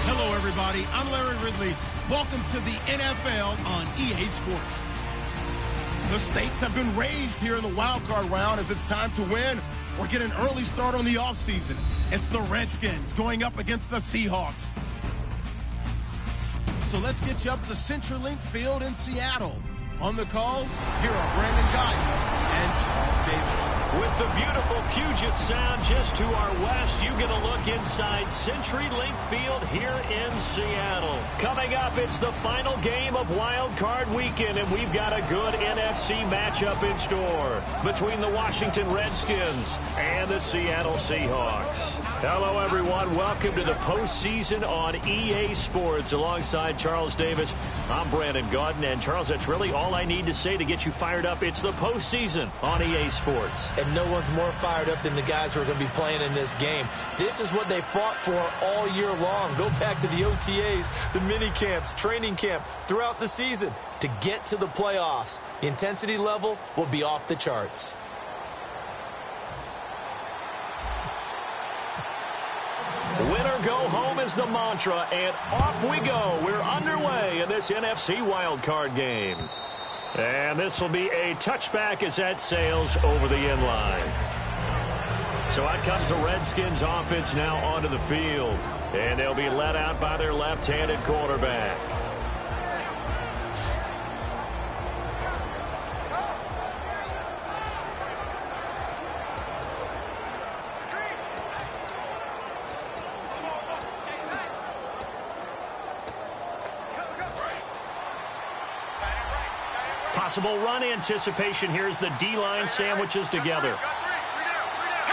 Hello, everybody. I'm Larry Ridley. Welcome to the NFL on EA Sports. The stakes have been raised here in the wild card round as it's time to win or get an early start on the offseason. It's the Redskins going up against the Seahawks. So let's get you up to CenturyLink Field in Seattle. On the call, here are Brandon Gaudin and Charles Davis. With the beautiful Puget Sound just to our west, you get a look inside CenturyLink Field here in Seattle. Coming up, it's the final game of Wild Card Weekend, and we've got a good NFC matchup in store between the Washington Redskins and the Seattle Seahawks. Hello, everyone. Welcome to the postseason on EA Sports. Alongside Charles Davis, I'm Brandon Gaudin. And, Charles, that's really all I need to say to get you fired up. It's the postseason on EA Sports. And no one's more fired up than the guys who are going to be playing in this game. This is what they fought for all year long. Go back to the OTAs, the mini camps, training camp, throughout the season to get to the playoffs. The intensity level will be off the charts. Win or go home is the mantra, and off we go. We're underway in this NFC wildcard game. And this will be a touchback as that sails over the inline. So out comes the Redskins offense now onto the field. And they'll be led out by their left-handed quarterback. Possible run anticipation. Here's the D-line sandwiches together.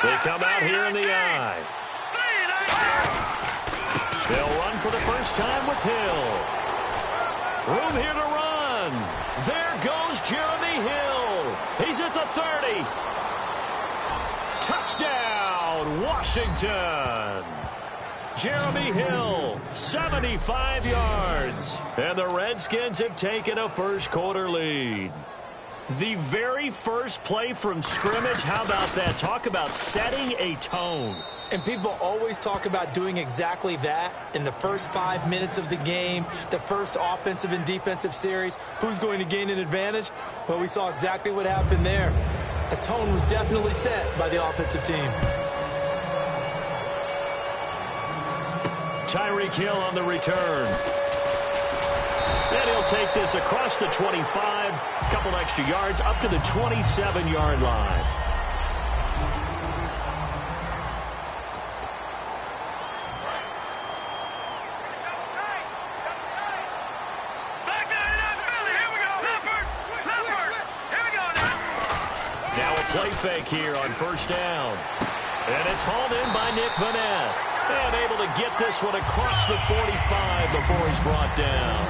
They come out here in the eye. They'll run for the first time with Hill. Room here to run. There goes Jeremy Hill. He's at the 30. Touchdown, Washington. Jeremy Hill, 75 yards. And the Redskins have taken a first-quarter lead. The very first play from scrimmage, how about that? Talk about setting a tone. And people always talk about doing exactly that in the first 5 minutes of the game, the first offensive and defensive series. Who's going to gain an advantage? Well, we saw exactly what happened there. A tone was definitely set by the offensive team. Tyreek Hill on the return. And he'll take this across the 25, a couple extra yards, up to the 27-yard line. Now a play fake here on first down. And it's hauled in by Nick Vanette. And able to get this one across the 45 before he's brought down.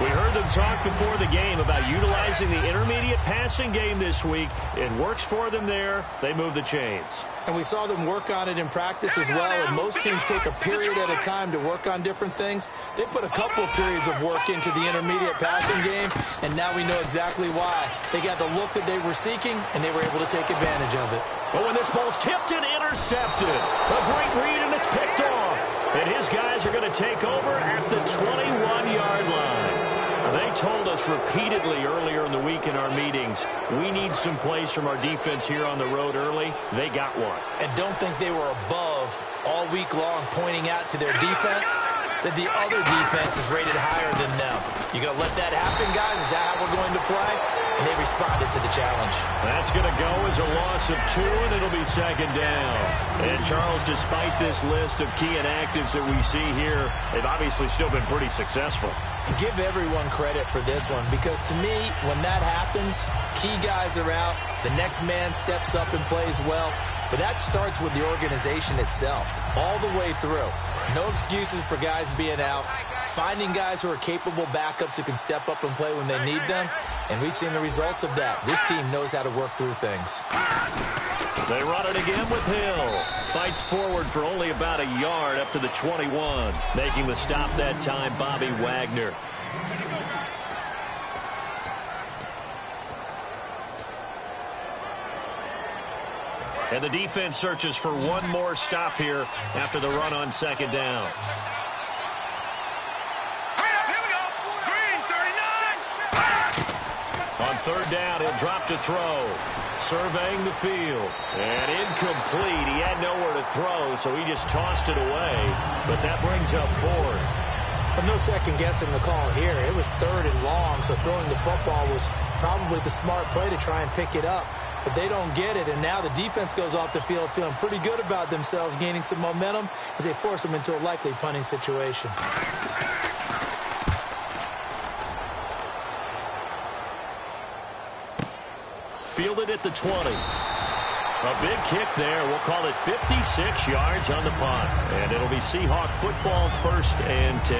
We heard them talk before the game about utilizing the intermediate passing game this week. It works for them there. They move the chains. And we saw them work on it in practice as well. And most teams take a period at a time to work on different things. They put a couple of periods of work into the intermediate passing game, and now we know exactly why. They got the look that they were seeking, and they were able to take advantage of it. Oh, and this ball's tipped and intercepted. A great read, and it's picked off. And his guys are going to take over at the 21-yard line. They told us repeatedly earlier in the week in our meetings, we need some plays from our defense here on the road early. They got one. And don't think they were above all week long pointing out to their defense that the other defense is rated higher than them. You going to let that happen, guys? Is that how we're going to play? And they responded to the challenge. That's going to go as a loss of 2, and it'll be second down. And, Charles, despite this list of key inactives that we see here, they've obviously still been pretty successful. Give everyone credit for this one, because to me, when that happens, key guys are out, the next man steps up and plays well, but that starts with the organization itself, all the way through. No excuses for guys being out, finding guys who are capable backups who can step up and play when they need them, and we've seen the results of that. This team knows how to work through things. They run it again with Hill. Fights forward for only about a yard up to the 21. Making the stop that time, Bobby Wagner. And the defense searches for one more stop here after the run on second down. On third down, he'll drop to throw. Surveying the field. And incomplete. He had nowhere to throw, so he just tossed it away. But that brings up fourth. But no second guessing the call here. It was third and long, so throwing the football was probably the smart play to try and pick it up. But they don't get it, and now the defense goes off the field feeling pretty good about themselves, gaining some momentum as they force them into a likely punting situation. Fielded at the 20. A big kick there. We'll call it 56 yards on the punt. And it'll be Seahawk football, 1st and 10.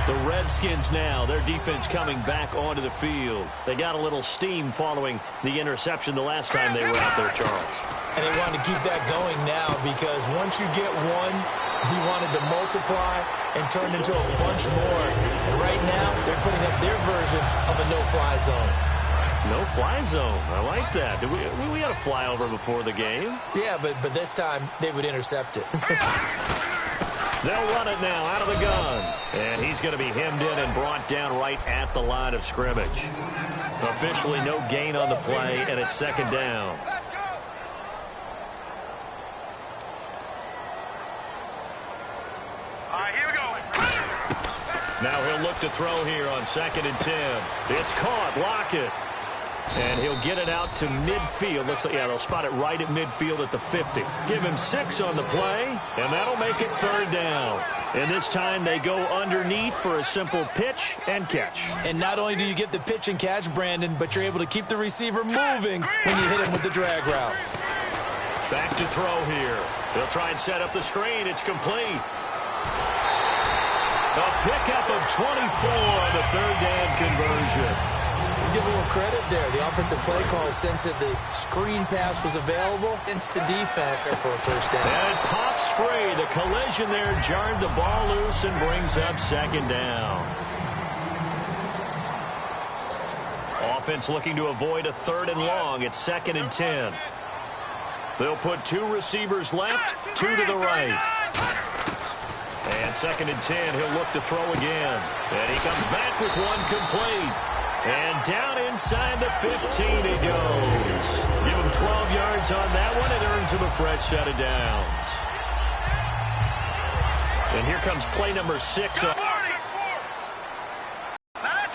The Redskins now, their defense coming back onto the field. They got a little steam following the interception the last time they were out there, Charles. And they wanted to keep that going now because once you get one, he wanted to multiply and turn into a bunch more. And right now, they're putting up their version of a no-fly zone. No-fly zone. I like that. We had a flyover before the game. Yeah, but this time they would intercept it. They'll run it now out of the gun. And he's going to be hemmed in and brought down right at the line of scrimmage. Officially no gain on the play, and it's second down. Here we go. Now he'll look to throw here on 2nd and 10. It's caught. Lockett. And he'll get it out to midfield. Looks like, yeah, they'll spot it right at midfield at the 50. Give him 6 on the play, and that'll make it 3rd down. And this time they go underneath for a simple pitch and catch. And not only do you get the pitch and catch, Brandon, but you're able to keep the receiver moving when you hit him with the drag route. Back to throw here. They'll try and set up the screen. It's complete. A pickup of 24 on the 3rd down conversion. Let's give a little credit there. The offensive play call sensed that the screen pass was available against the defense for a 1st down. And it pops free. The collision there jarred the ball loose and brings up 2nd down. Offense looking to avoid a 3rd and long. It's 2nd and 10. They'll put 2 receivers left, 2 to the right. And 2nd and 10, he'll look to throw again. And he comes back with one complete. And down inside the 15 he goes. Give him 12 yards on that one. It earns him a fresh set of downs. And here comes play number 6. Let's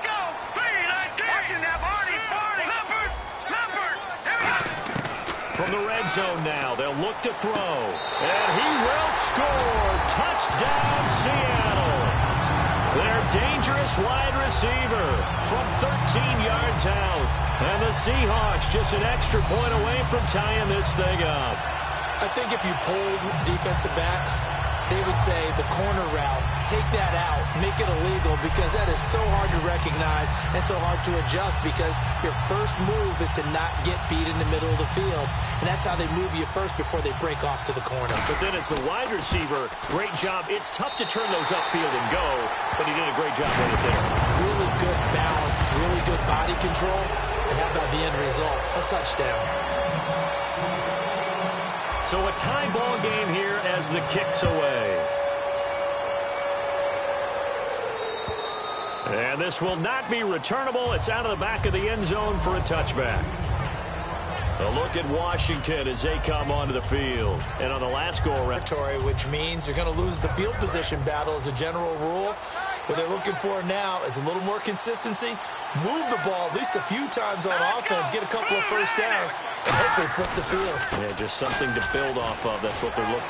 go. 3-19. Watching that, Barney. Leopard. From the red zone now, they'll look to throw. And he will score. Touchdown, Seattle. Their dangerous wide receiver from 13 yards out. And the Seahawks just an extra point away from tying this thing up. I think if you polled defensive backs, they would say the corner route, take that out, make it illegal, because that is so hard to recognize and so hard to adjust because your first move is to not get beat in the middle of the field. And that's how they move you first before they break off to the corner. But then as the wide receiver, great job. It's tough to turn those upfield and go, but he did a great job right there. Really good balance, really good body control. And how about the end result? A touchdown. So a tie ball game here as the kick's away. And this will not be returnable. It's out of the back of the end zone for a touchback. A look at Washington as they come onto the field. And on the last go-around, which means you're going to lose the field position battle as a general rule. What they're looking for now is a little more consistency. Move the ball at least a few times on offense. Get a couple of 1st downs. And hopefully flip the field. Yeah, just something to build off of. That's what they're looking.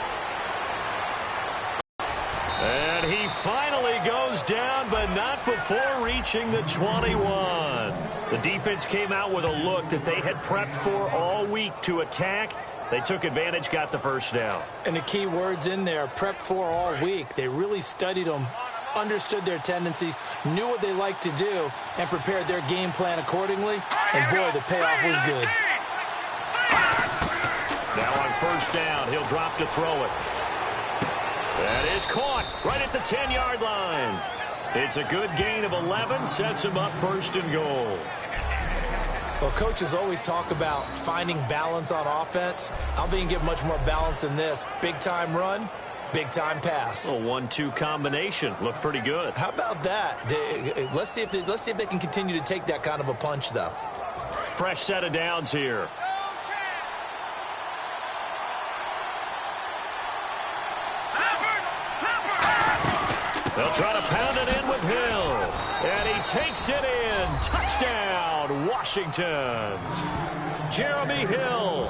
And he finally goes down, but not before reaching the 21. The defense came out with a look that they had prepped for all week to attack. They took advantage, got the 1st down. And the key words in there, prepped for all week. They really studied them, understood their tendencies, knew what they liked to do, and prepared their game plan accordingly. And boy, the payoff was good. Now on 1st down, he'll drop to throw it. That is caught right at the 10-yard line. It's a good gain of 11, sets him up 1st and goal. Well, coaches always talk about finding balance on offense. I don't think you can get much more balance than this. Big-time run, big-time pass. A 1-2 combination. Looked pretty good. How about that? Let's see if they can continue to take that kind of a punch, though. Fresh set of downs here. They'll try to pound it in with Hill. And he takes it in. Touchdown, Washington. Jeremy Hill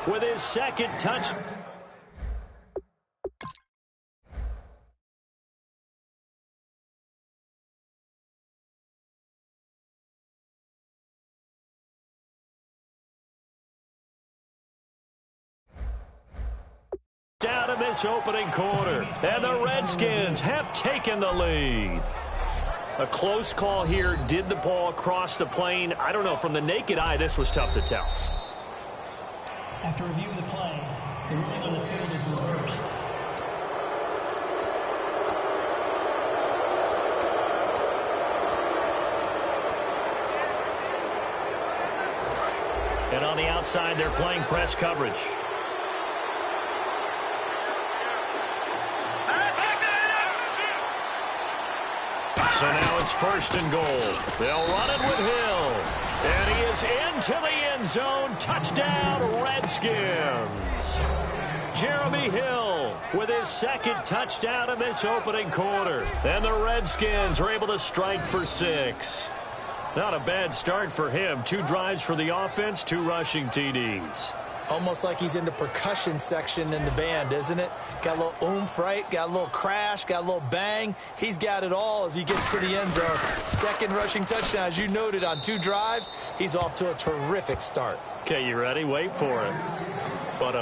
with his second touch. Down in this opening quarter, and the Redskins have taken the lead. A close call here. Did the ball cross the plane? I don't know. From the naked eye, this was tough to tell. After review of the play, the ruling on the field is reversed. And on the outside, they're playing press coverage. So now it's 1st and goal. They'll run it with Hill. And he is into the end zone. Touchdown, Redskins. Jeremy Hill with his second touchdown in this opening quarter. And the Redskins are able to strike for 6. Not a bad start for him. 2 drives for the offense, 2 rushing TDs. Almost like he's in the percussion section in the band, isn't it? Got a little oomph, right? Got a little crash, got a little bang. He's got it all as he gets to the end zone. Second rushing touchdown, as you noted, on 2 drives. He's off to a terrific start. Okay, you ready? Wait for it. But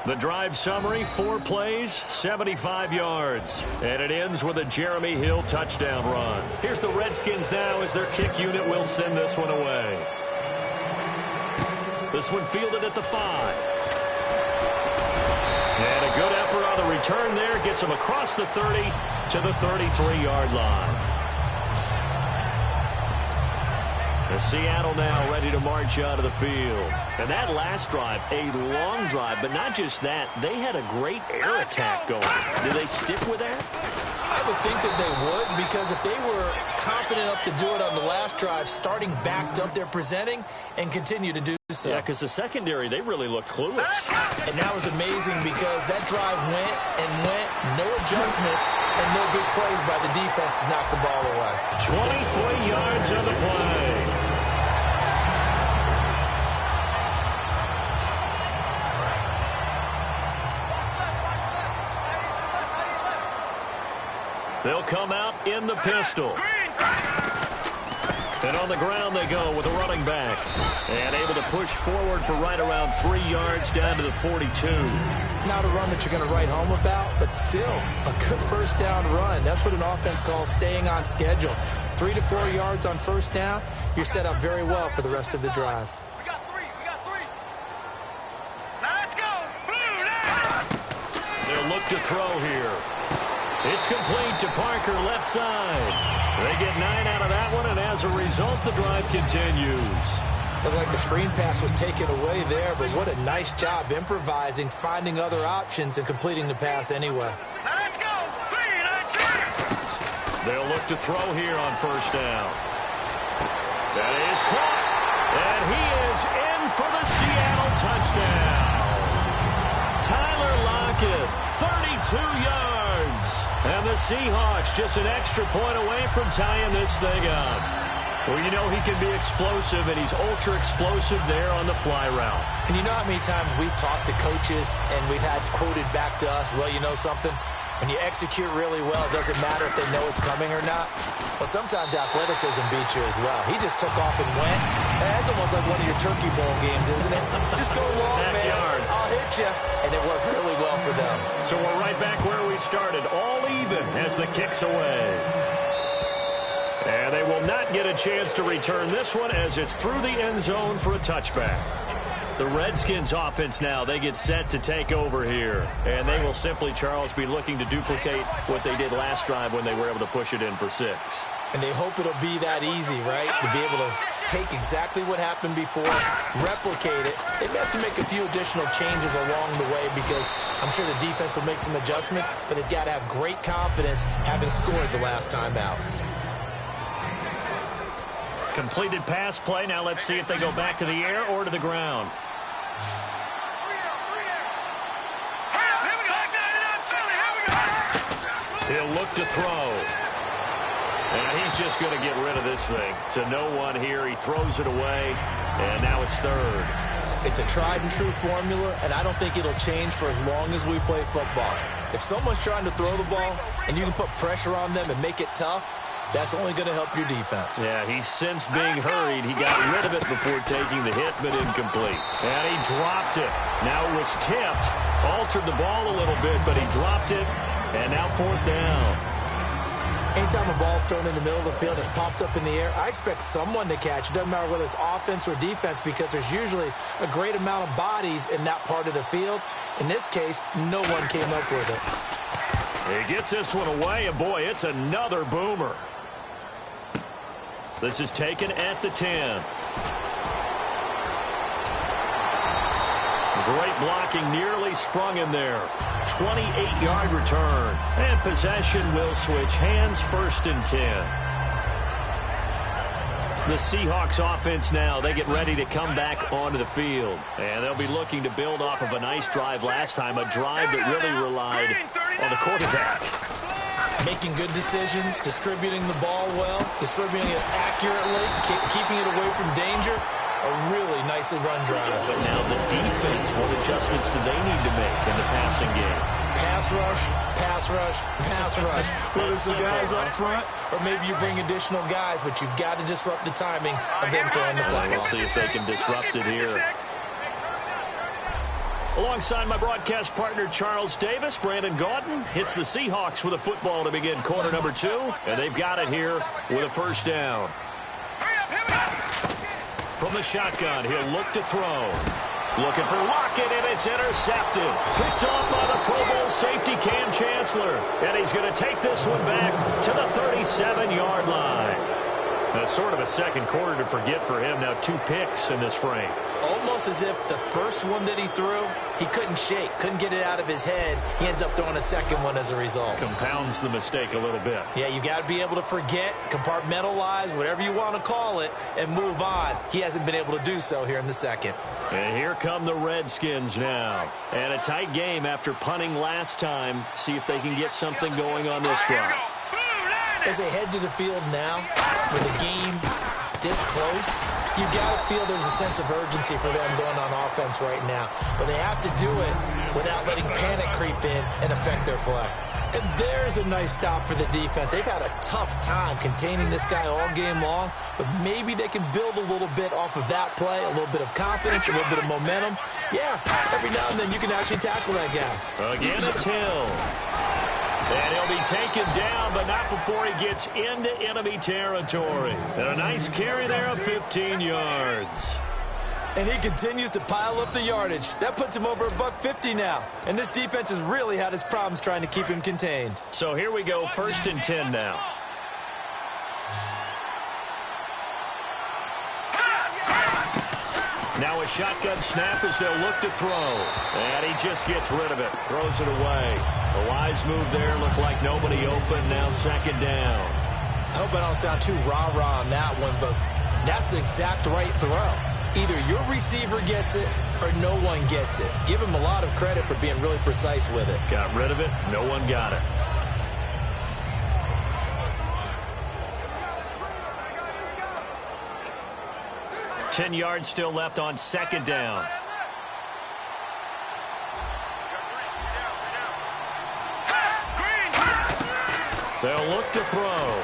the drive summary, 4 plays, 75 yards. And it ends with a Jeremy Hill touchdown run. Here's the Redskins now as their kick unit will send this one away. This one fielded at the 5. And a good effort on the return there. Gets him across the 30 to the 33-yard line. And Seattle now ready to march out of the field. And that last drive, a long drive, but not just that. They had a great air attack going. Did they stick with that? I would think that they would, because if they were competent enough to do it on the last drive, starting backed up, they're presenting and continue to do so. Yeah, because the secondary, they really looked clueless. And that was amazing because that drive went and went, no adjustments, and no good plays by the defense to knock the ball away. 23 yards on the play. They'll come out in the pistol. And on the ground they go with a running back. And able to push forward for right around 3 yards down to the 42. Not a run that you're going to write home about, but still a good first down run. That's what an offense calls staying on schedule. 3 to 4 yards on first down. You're set up very well for the rest of the drive. We got 3. Now let's go. They'll look to throw here. It's complete to Parker, left side. They get 9 out of that one, and as a result, the drive continues. Looked like the screen pass was taken away there, but what a nice job improvising, finding other options, and completing the pass anyway. Now let's go. 3. They'll look to throw here on first down. That is caught, and he is in for the Seattle touchdown. Tyler Lockett, 32 yards. And the Seahawks just an extra point away from tying this thing up. Well, you know he can be explosive, and he's ultra-explosive there on the fly route. And you know how many times we've talked to coaches and we've had quoted back to us, well, you know something? When you execute really well, it doesn't matter if they know it's coming or not. Well, sometimes athleticism beats you as well. He just took off and went. That's almost like one of your Turkey Bowl games, isn't it? Just go long, man. I'll hit you. And it worked really well for them. So we're right back where we started, all even as the kick's away. And they will not get a chance to return this one as it's through the end zone for a touchback. The Redskins offense now, they get set to take over here. And they will simply, Charles, be looking to duplicate what they did last drive when they were able to push it in for 6. And they hope it'll be that easy, right? To be able to take exactly what happened before, replicate it. They may have to make a few additional changes along the way because I'm sure the defense will make some adjustments, but they've got to have great confidence having scored the last time out. Completed pass play. Now let's see if they go back to the air or to the ground. He'll look to throw. And he's just going to get rid of this thing. To no one here. He throws it away. And now it's third. It's a tried and true formula, and I don't think it'll change for as long as we play football. If someone's trying to throw the ball and you can put pressure on them and make it tough, that's only going to help your defense. Yeah, he's since being hurried. He got rid of it before taking the hit, but incomplete. And he dropped it. Now it was tipped. Altered the ball a little bit, but he dropped it. And now fourth down. Anytime a ball's thrown in the middle of the field, it's popped up in the air, I expect someone to catch. It doesn't matter whether it's offense or defense because there's usually a great amount of bodies in that part of the field. In this case, no one came up with it. He gets this one away, and boy, it's another boomer. This is taken at the 10. Great blocking, nearly sprung him there. 28-yard return. And possession will switch hands, 1st and 10. The Seahawks offense now, they get ready to come back onto the field. And they'll be looking to build off of a nice drive last time, a drive that really relied on the quarterback. Making good decisions, distributing the ball well, distributing it accurately, keeping it away from danger. A really nicely run drive. But now the defense, what adjustments do they need to make in the passing game? Pass rush, pass rush, pass rush. Whether it's the guys up front or maybe you bring additional guys, but you've got to disrupt the timing of them throwing the football. We'll see if they can disrupt it here. Alongside my broadcast partner, Charles Davis, Brandon Gaudin hits the Seahawks with a football to begin quarter number 2, and they've got it here with a first down. From the shotgun, he'll look to throw. Looking for Lockett, and it's intercepted. Picked off by the Pro Bowl safety Cam Chancellor. And he's going to take this one back to the 37-yard line. That's sort of a second quarter to forget for him. Now 2 picks in this frame. Almost as if the first one that he threw, he couldn't shake, couldn't get it out of his head. He ends up throwing a second one as a result. Compounds the mistake a little bit. Yeah, you got to be able to forget, compartmentalize, whatever you want to call it, and move on. He hasn't been able to do so here in the second. And here come the Redskins now. And a tight game after punting last time. See if they can get something going on this drive. As they head to the field now, with the game this close, you've got to feel there's a sense of urgency for them going on offense right now. But they have to do it without letting panic creep in and affect their play. And there's a nice stop for the defense. They've had a tough time containing this guy all game long, but maybe they can build a little bit off of that play, a little bit of confidence, a little bit of momentum. Yeah, every now and then you can actually tackle that guy. Again, it's Hill. And he'll be taken down, but not before he gets into enemy territory. And a nice carry there of 15 yards. And he continues to pile up the yardage. That puts him over $150 now. And this defense has really had its problems trying to keep him contained. So here we go, 1st and 10 now. Now a shotgun snap as they'll look to throw. And he just gets rid of it. Throws it away. A wise move there. Looked like nobody open. Now 2nd down. I hope I don't sound too rah-rah on that one, but that's the exact right throw. Either your receiver gets it or no one gets it. Give him a lot of credit for being really precise with it. Got rid of it. No one got it. Ten yards still left on 2nd down. They'll look to throw.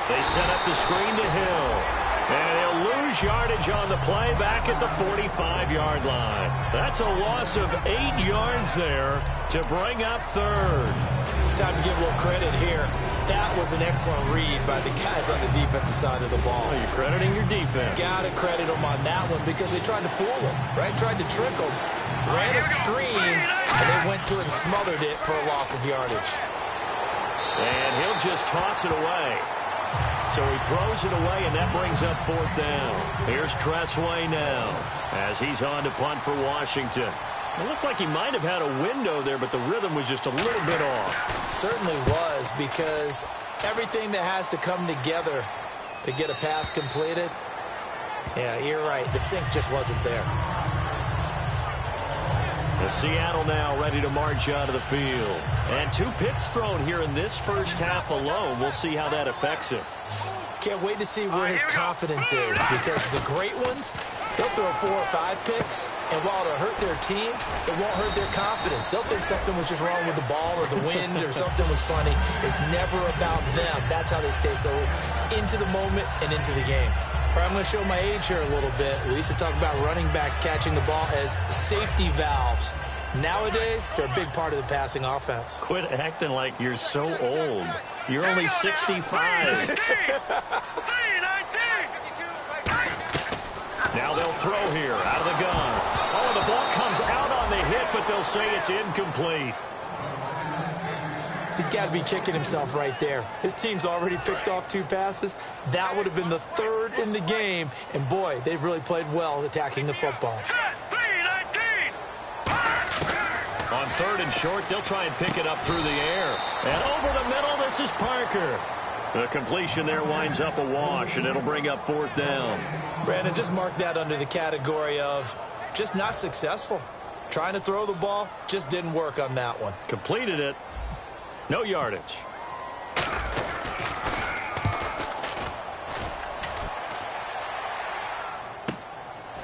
They set up the screen to Hill. And he'll lose yardage on the play back at the 45-yard line. That's a loss of 8 yards there to bring up 3rd. Time to give a little credit here. That was an excellent read by the guys on the defensive side of the ball. Well, you're crediting your defense. Got to credit them on that one because they tried to fool him, right? Tried to trick him. Ran a screen, and they went to it and smothered it for a loss of yardage. And he'll just toss it away. So he throws it away, and that brings up 4th down. Here's Tressway now as he's on to punt for Washington. It looked like he might have had a window there, but the rhythm was just a little bit off. It certainly was, because everything that has to come together to get a pass completed, yeah, you're right. The sync just wasn't there. The Seattle now ready to march out of the field. And 2 picks thrown here in this first half alone. We'll see how that affects him. Can't wait to see where his confidence is, because the great ones, they'll throw 4 or 5 picks, and while it'll hurt their team, it won't hurt their confidence. They'll think something was just wrong with the ball or the wind or something was funny. It's never about them. That's how they stay so into the moment and into the game. All right, I'm going to show my age here a little bit. We used to talk about running backs catching the ball as safety valves. Nowadays, they're a big part of the passing offense. Quit acting like you're so old. You're only 65. Now they'll throw here out of the gun. Oh, the ball comes out on the hit, but they'll say it's incomplete. He's got to be kicking himself right there. His team's already picked off 2 passes. That would have been the 3rd in the game. And, boy, they've really played well attacking the football. On 3rd and short, they'll try and pick it up through the air. And over the middle, this is Parker. The completion there winds up a wash, and it'll bring up 4th down. Brandon, just mark that under the category of just not successful. Trying to throw the ball, just didn't work on that one. Completed it. No yardage.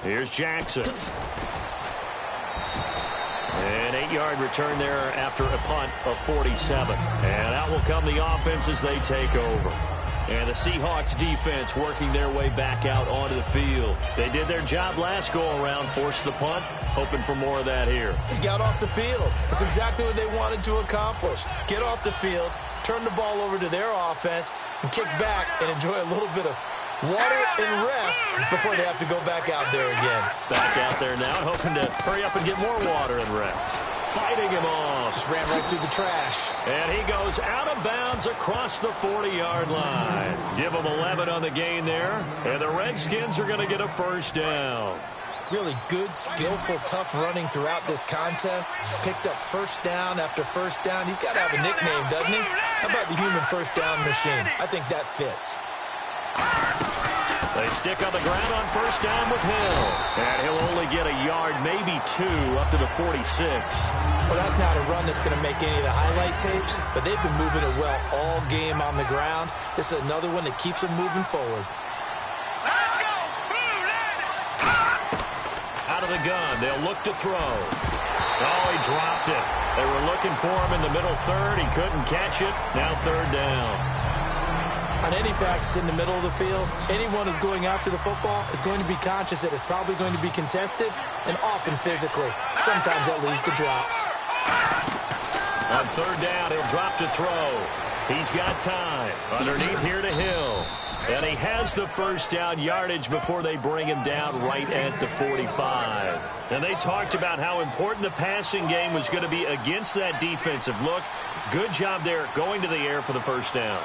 Here's Jackson. An 8-yard return there after a punt of 47. And out will come the offense as they take over. And the Seahawks defense working their way back out onto the field. They did their job last go-around, forced the punt, hoping for more of that here. They got off the field. That's exactly what they wanted to accomplish. Get off the field, turn the ball over to their offense, and kick back and enjoy a little bit of water and rest before they have to go back out there again. Back out there now, hoping to hurry up and get more water and rest. Fighting him off. Just ran right through the trash. And he goes out of bounds across the 40-yard line. Give him 11 on the gain there. And the Redskins are going to get a 1st down. Really good, skillful, tough running throughout this contest. Picked up 1st down after 1st down. He's got to have a nickname, doesn't he? How about the human 1st down machine? I think that fits. They stick on the ground on 1st down with Hill. And he'll only get a yard, maybe 2, up to the 46. Well, that's not a run that's going to make any of the highlight tapes, but they've been moving it well all game on the ground. This is another one that keeps them moving forward. Let's go! Out of the gun, they'll look to throw. Oh, he dropped it. They were looking for him in the middle 3rd. He couldn't catch it. Now 3rd down. On any passes in the middle of the field, anyone who's going after the football is going to be conscious that it's probably going to be contested and often physically. Sometimes that leads to drops. On 3rd down, he'll drop to throw. He's got time. Underneath here to Hill. And he has the 1st down yardage before they bring him down right at the 45. And they talked about how important the passing game was going to be against that defensive look. Good job there going to the air for the 1st down.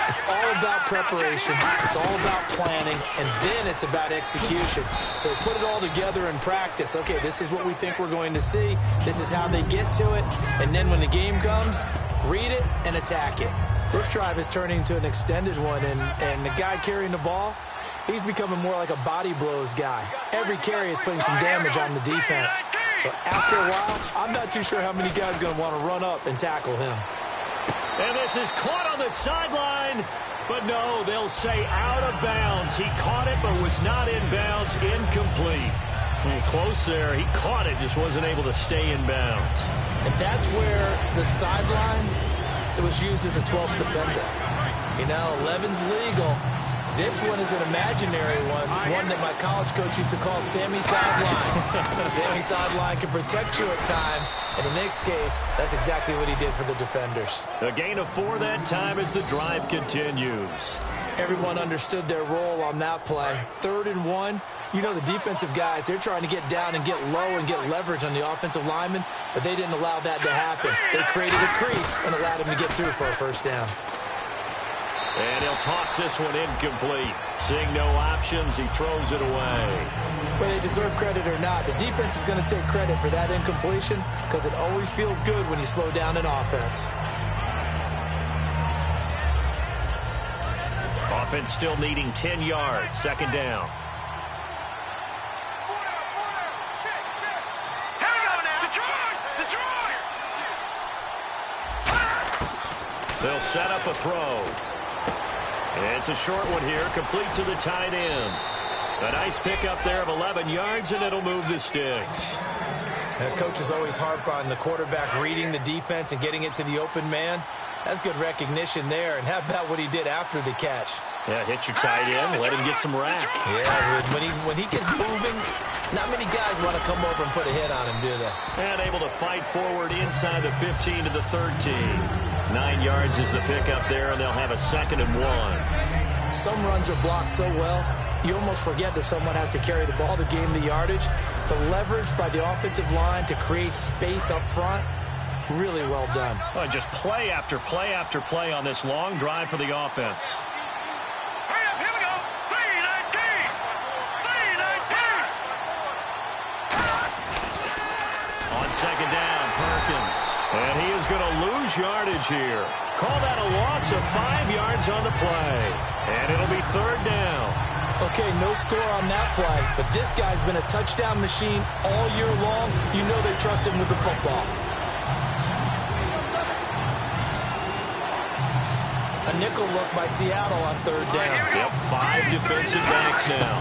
It's all about preparation. It's all about planning. And then it's about execution. So put it all together in practice. Okay, this is what we think we're going to see. This is how they get to it. And then when the game comes, read it and attack it. This drive is turning into an extended one. And the guy carrying the ball, he's becoming more like a body blows guy. Every carry is putting some damage on the defense. So after a while, I'm not too sure how many guys are going to want to run up and tackle him. And this is caught on the sideline. But no, they'll say out of bounds. He caught it but was not in bounds. Incomplete. Close there. He caught it, just wasn't able to stay in bounds. And that's where the sideline, it was used as a 12th defender. You know, 11's legal. This one is an imaginary one that my college coach used to call Sammy Sideline. Sammy Sideline can protect you at times, and in this case, that's exactly what he did for the defenders. A gain of 4 that time as the drive continues. Everyone understood their role on that play. 3rd and 1. You know, the defensive guys, they're trying to get down and get low and get leverage on the offensive lineman, but they didn't allow that to happen. They created a crease and allowed him to get through for a 1st down. And he'll toss this one incomplete. Seeing no options, he throws it away. Whether they deserve credit or not, the defense is going to take credit for that incompletion because it always feels good when you slow down an offense. Offense still needing 10 yards. Second down. They'll set up a throw. It's a short one here, complete to the tight end. A nice pickup there of 11 yards, and it'll move the sticks. Coaches always harp on the quarterback reading the defense and getting it to the open man. That's good recognition there. And how about what he did after the catch? Yeah, hit your tight end, let him get some rack. Yeah, when he gets moving, not many guys want to come over and put a hit on him, do they? And able to fight forward inside the 15 to the 13. 9 yards is the pickup there, and they'll have a 2nd and 1. Some runs are blocked so well, you almost forget that someone has to carry the ball to gain the yardage. The leverage by the offensive line to create space up front, really well done. Well, just play after play after play on this long drive for the offense. Hurry up, here we go. 3-19. 3-19. On second down, Perkins. And he is going to lose yardage here. Call that a loss of 5 yards on the play. And it'll be 3rd down. Okay, no score on that play, but this guy's been a touchdown machine all year long. You know they trust him with the football. A nickel look by Seattle on 3rd down. Yep, 5 defensive backs now.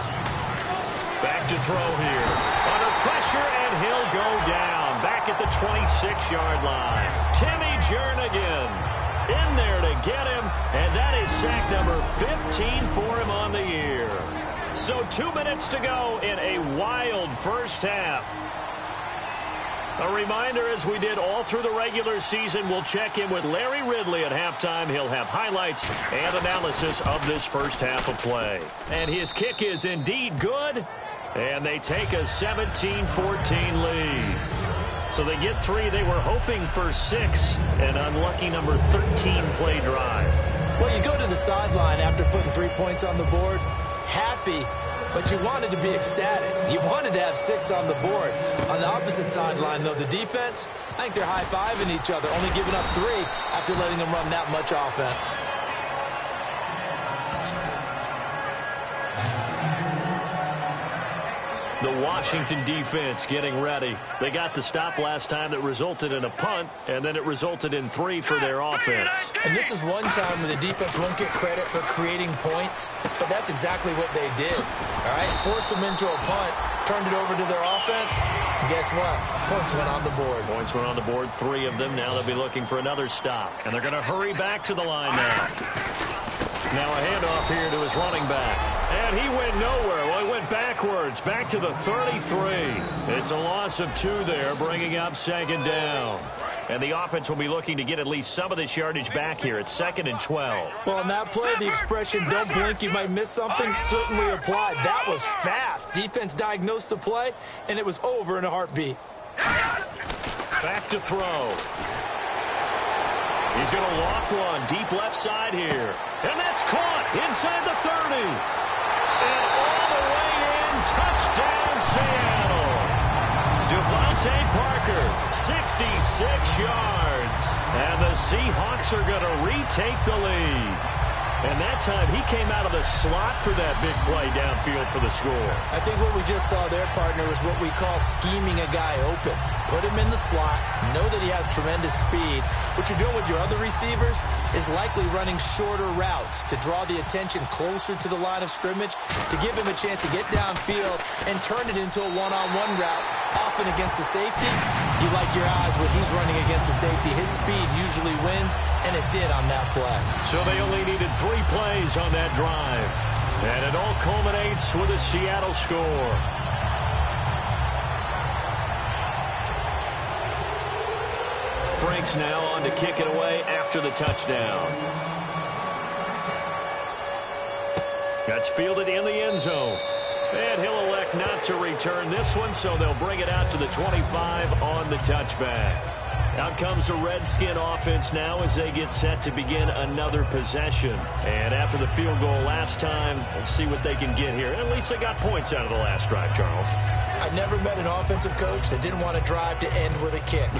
Back to throw here. Under pressure, and he'll go down. Back at the 26-yard line. Timmy Jernigan in there to get him, and that is sack number 15 for him on the year. So 2 minutes to go in a wild first half. A reminder, as we did all through the regular season, we'll check in with Larry Ridley at halftime. He'll have highlights and analysis of this first half of play. And his kick is indeed good, and they take a 17-14 lead. So they get 3. They were hoping for 6. An unlucky number 13 play drive. Well, you go to the sideline after putting 3 points on the board, happy, but you wanted to be ecstatic. You wanted to have 6 on the board. On the opposite sideline, though, the defense, I think they're high-fiving each other, only giving up 3 after letting them run that much offense. The Washington defense getting ready. They got the stop last time that resulted in a punt, and then it resulted in 3 for their offense. And this is one time where the defense won't get credit for creating points, but that's exactly what they did. All right, forced them into a punt, turned it over to their offense, and guess what? Points went on the board. Points went on the board, 3 of them. Now they'll be looking for another stop, and they're going to hurry back to the line now. Now a handoff here to his running back. And he went nowhere. Well, he went backwards, back to the 33. It's a loss of 2 there, bringing up 2nd down. And the offense will be looking to get at least some of this yardage back here. It's 2nd and 12. Well, on that play, the expression, don't blink, you might miss something, certainly applied. That was fast. Defense diagnosed the play, and it was over in a heartbeat. Back to throw. He's going to loft one deep left side here. And that's caught inside the 30. And all the way in, touchdown Seattle. Devontae Parker, 66 yards. And the Seahawks are going to retake the lead. And that time, he came out of the slot for that big play downfield for the score. I think what we just saw there, partner, is what we call scheming a guy open. Put him in the slot, know that he has tremendous speed. What you're doing with your other receivers is likely running shorter routes to draw the attention closer to the line of scrimmage, to give him a chance to get downfield and turn it into a one-on-one route, often against the safety. You like your odds when he's running against the safety. His speed usually wins, and it did on that play. So they only needed 3 plays on that drive. And it all culminates with a Seattle score. Franks now on to kick it away after the touchdown. That's fielded in the end zone. And he'll elect not to return this one, so they'll bring it out to the 25 on the touchback. Out comes the Redskin offense now as they get set to begin another possession. And after the field goal last time, we'll see what they can get here. At least they got points out of the last drive, Charles. I never met an offensive coach that didn't want to drive to end with a kick.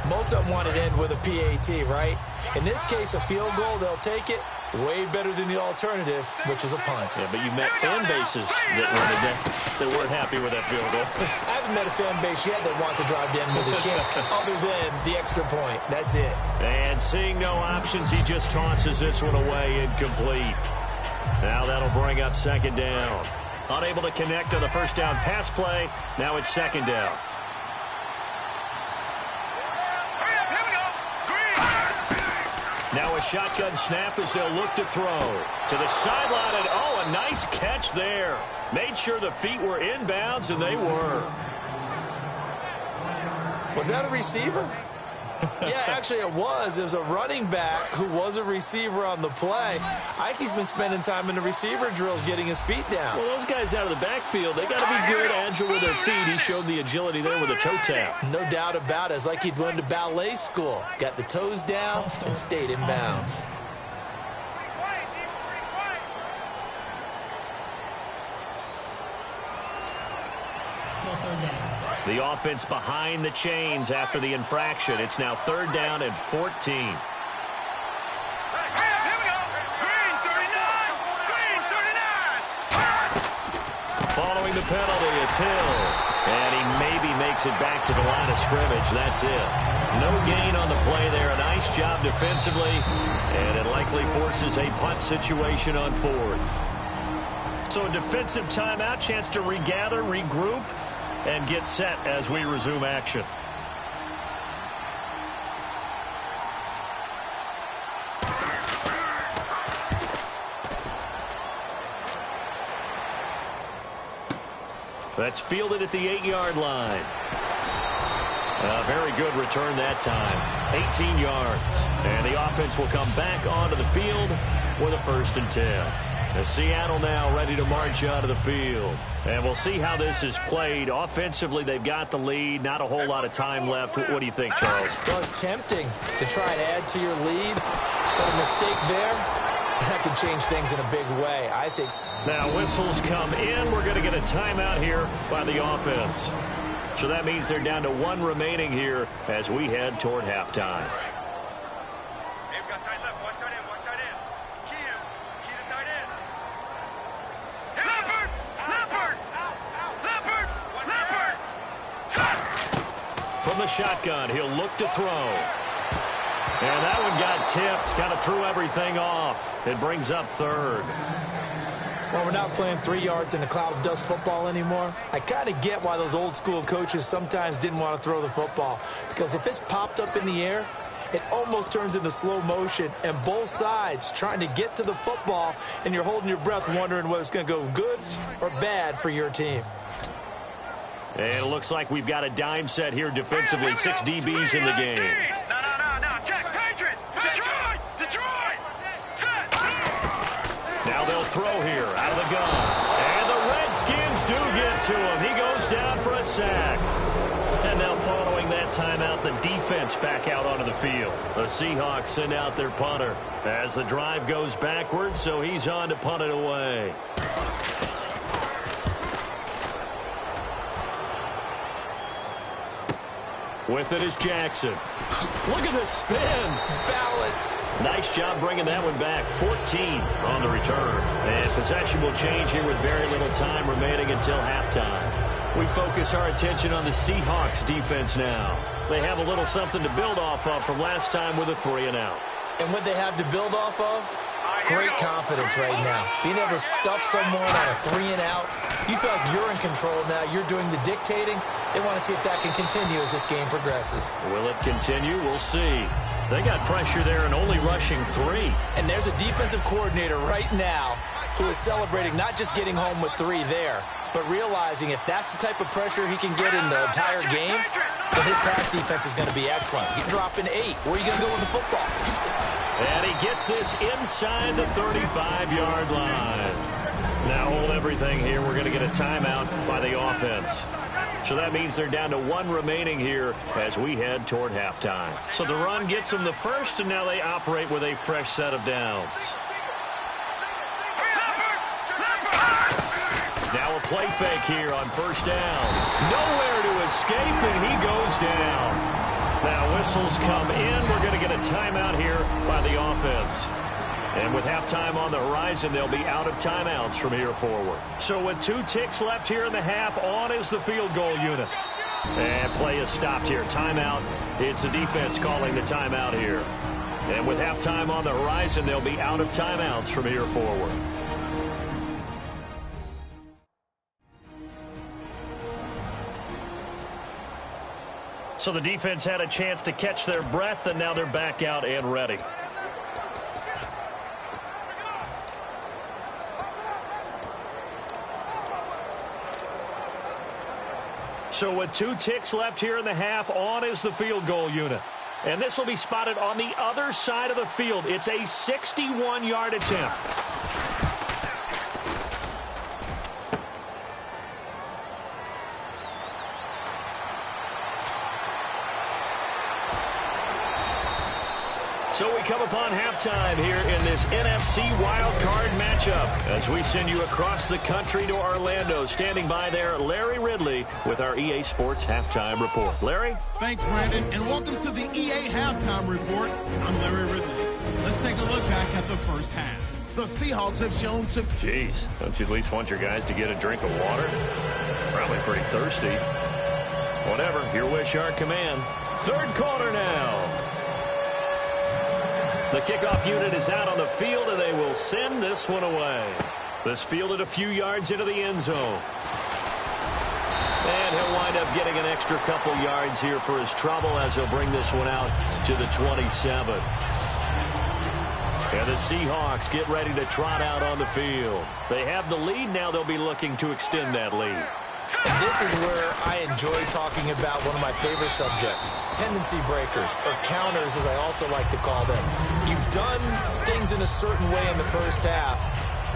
Most of them want to end with a PAT, right? In this case, a field goal, they'll take it. Way better than the alternative, which is a punt. Yeah, but you met fan bases that weren't happy with that field goal. I haven't met a fan base yet that wants to drive to end with a kick, other than the extra point. That's it. And seeing no options, he just tosses this one away incomplete. Now that'll bring up second down. Unable to connect on the first down pass play. Now it's second down. Now a shotgun snap as they'll look to throw. To the sideline, and oh, a nice catch there. Made sure the feet were inbounds, and they were. Was that a receiver? Yeah, actually it was. It was a running back who was a receiver on the play. Ike's been spending time in the receiver drills getting his feet down. Well, those guys out of the backfield, they got to be good, agile with their feet. He showed the agility there with a toe tap. No doubt about it. It's like he'd gone to ballet school. Got the toes down and stayed in bounds. Still third down. The offense behind the chains after the infraction. It's now third down and 14. Here we go. Green 39. Green 39. Following the penalty, it's Hill. And he maybe makes it back to the line of scrimmage. That's it. No gain on the play there. A nice job defensively. And it likely forces a punt situation on fourth. So a defensive timeout, chance to regather, regroup, and get set as we resume action. That's fielded at the 8-yard line. A very good return that time. 18 yards. And the offense will come back onto the field with a 1st and 10. As Seattle now ready to march out of the field. And we'll see how this is played. Offensively, they've got the lead. Not a whole lot of time left. What do you think, Charles? Well, it's tempting to try and add to your lead. But a mistake there, that could change things in a big way. I say. Now whistles come in. We're going to get a timeout here by the offense. So that means they're down to 1 remaining here as we head toward halftime. From the shotgun, he'll look to throw. And that one got tipped, kind of threw everything off. It brings up third. Well, we're not playing 3 yards in a cloud of dust football anymore. I kind of get why those old school coaches sometimes didn't want to throw the football. Because if it's popped up in the air, it almost turns into slow motion. And both sides trying to get to the football, and you're holding your breath wondering whether it's going to go good or bad for your team. And it looks like we've got a dime set here defensively. 6 DBs in the game. No. Check. Patriot. Detroit. Set. Now they'll throw here out of the gun. And the Redskins do get to him. He goes down for a sack. And now following that timeout, the defense back out onto the field. The Seahawks send out their punter as the drive goes backwards, so he's on to punt it away. With it is Jackson. Look at the spin. Balance. Nice job bringing that one back. 14 on the return. And possession will change here with very little time remaining until halftime. We focus our attention on the Seahawks defense now. They have a little something to build off of from last time with a 3-and-out. And what they have to build off of? Great confidence right now. Being able to stuff someone on a 3-and-out. You feel like you're in control now. You're doing the dictating. They want to see if that can continue as this game progresses. Will it continue? We'll see. They got pressure there and only rushing 3. And there's a defensive coordinator right now who is celebrating not just getting home with 3 there, but realizing if that's the type of pressure he can get in the entire game, then his pass defense is going to be excellent. You're dropping 8. Where are you going to go with the football? And he gets this inside the 35-yard line. Now hold everything here. We're going to get a timeout by the offense. So So that means they're down to 1 remaining here as we head toward halftime. So the run gets them the first, and now they operate with a fresh set of downs. Now a play fake here on first down. Nowhere to escape, and he goes down. Now whistles come in. We're going to get a timeout here by the offense. And with halftime on the horizon, they'll be out of timeouts from here forward. So with 2 ticks left here in the half, on is the field goal unit. And play is stopped here. Timeout. It's the defense calling the timeout here. And with halftime on the horizon, they'll be out of timeouts from here forward. So the defense had a chance to catch their breath, and now they're back out and ready. So with 2 ticks left here in the half, on is the field goal unit. And this will be spotted on the other side of the field. It's a 61-yard attempt. So we come upon halftime here in this NFC wildcard matchup as we send you across the country to Orlando. Standing by there, Larry Ridley with our EA Sports Halftime Report. Larry? Thanks, Brandon, and welcome to the EA Halftime Report. I'm Larry Ridley. Let's take a look back at the first half. The Seahawks have shown some... Jeez, don't you at least want your guys to get a drink of water? Probably pretty thirsty. Whatever, your wish, our command. Third quarter now. The kickoff unit is out on the field, and they will send this one away. This fielded a few yards into the end zone. And he'll wind up getting an extra couple yards here for his trouble as he'll bring this one out to the 27. And the Seahawks get ready to trot out on the field. They have the lead. Now they'll be looking to extend that lead. And this is where I enjoy talking about one of my favorite subjects, tendency breakers, or counters as I also like to call them. You've done things in a certain way in the first half,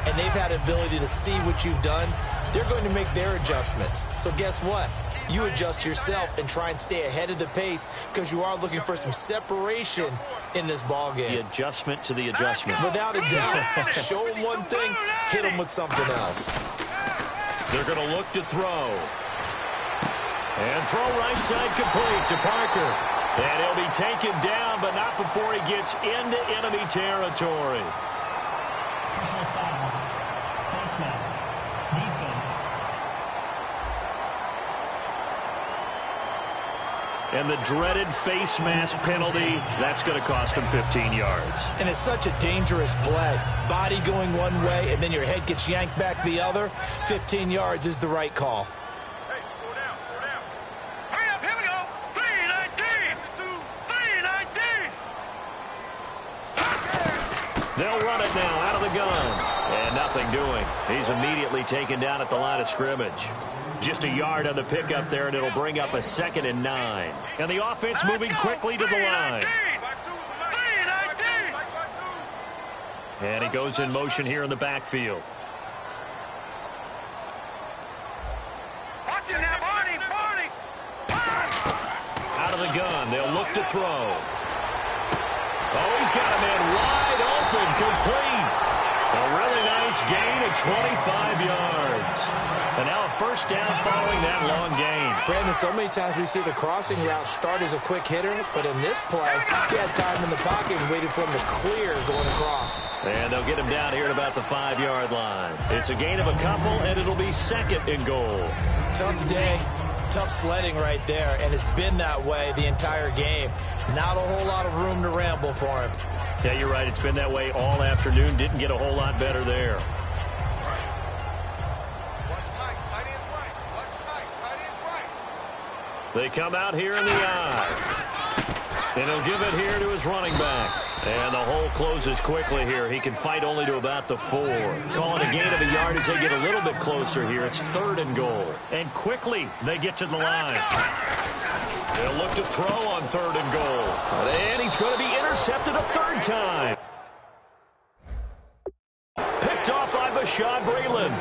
and they've had the ability to see what you've done. They're going to make their adjustments. So guess what? You adjust yourself and try and stay ahead of the pace because you are looking for some separation in this ball game. The adjustment to the adjustment. Without a doubt. Show them one thing, hit them with something else. They're going to look to throw. And throw right side complete to Parker. And he'll be taken down, but not before he gets into enemy territory. Personal foul. Face mask. Defense. And the dreaded face mask penalty, that's going to cost him 15 yards. And it's such a dangerous play. Body going one way, and then your head gets yanked back the other. 15 yards is the right call. Hey, slow down, slow down. Hurry up, here we go. 319. 319. They'll run it now out of the gun. And nothing doing. He's immediately taken down at the line of scrimmage. Just a yard on the pickup there, and it'll bring up a 2nd and 9. And the offense moving quickly to the line. And he goes in motion here in the backfield. Watch it now, Barney, Barney. Out of the gun, they'll look to throw. Oh, he's got a man wide open, complete. A really nice gain of 25 yards. And now a first down following that long gain. Brandon, so many times we see the crossing route start as a quick hitter, but in this play, he had time in the pocket and waited for him to clear going across. And they'll get him down here at about the 5-yard line. It's a gain of a couple, and it'll be 2nd and goal. Tough day, tough sledding right there, and it's been that way the entire game. Not a whole lot of room to ramble for him. Yeah, you're right. It's been that way all afternoon. Didn't get a whole lot better there. They come out here in the eye. And he'll give it here to his running back. And the hole closes quickly here. He can fight only to about the 4. Calling a gain of a yard as they get a little bit closer here. It's 3rd and goal. And quickly they get to the line. They'll look to throw on 3rd and goal. And he's going to be intercepted a 3rd time. Picked off by Bashaud Breeland.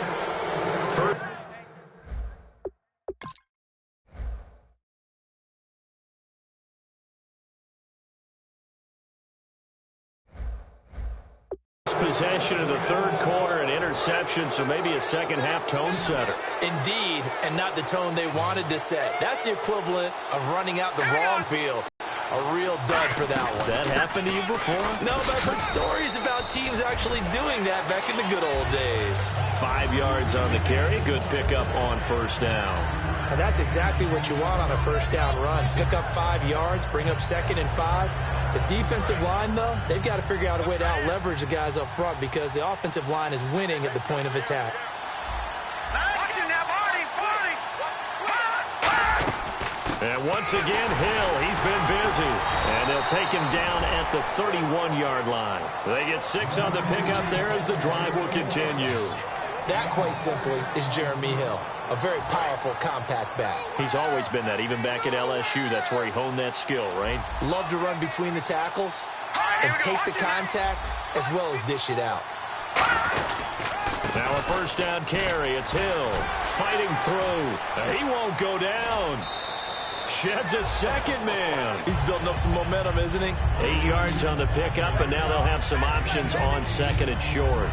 last possession of the third quarter, an interception, so maybe a second-half tone setter. Indeed, and not the tone they wanted to set. That's the equivalent of running out the wrong field. A real dud for that one. Has that happened to you before? No, but I've heard stories about teams actually doing that back in the good old days. 5 yards on the carry. Good pickup on first down. And that's exactly what you want on a first down run. Pick up 5 yards, bring up 2nd and 5. The defensive line, though, they've got to figure out a way to out-leverage the guys up front because the offensive line is winning at the point of attack. And once again, Hill, he's been busy. And they'll take him down at the 31-yard line. They get 6 on the pickup there as the drive will continue. That, quite simply, is Jeremy Hill. A very powerful, compact back. He's always been that, even back at LSU. That's where he honed that skill, right? Love to run between the tackles and take the contact as well as dish it out. Now a first down carry. It's Hill fighting through. He won't go down. Sheds a second man. He's building up some momentum, isn't he? 8 yards on the pickup, and now they'll have some options on 2nd and short.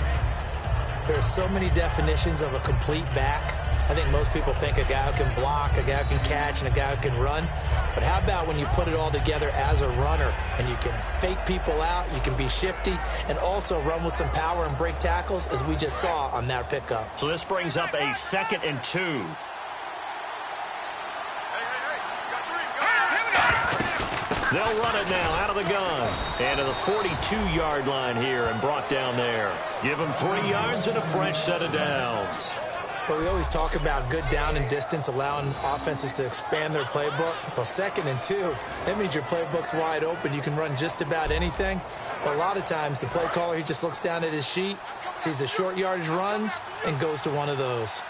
There are so many definitions of a complete back. I think most people think a guy who can block, a guy who can catch, and a guy who can run. But how about when you put it all together as a runner, and you can fake people out, you can be shifty, and also run with some power and break tackles, as we just saw on that pickup. So this brings up a 2nd and 2. They'll run it now out of the gun. And to the 42-yard line here and brought down there. Give them 3 yards and a fresh set of downs. But we always talk about good down and distance, allowing offenses to expand their playbook. Well, 2nd and 2, that means your playbook's wide open. You can run just about anything. But a lot of times, the play caller, he just looks down at his sheet, sees the short yardage runs, and goes to one of those.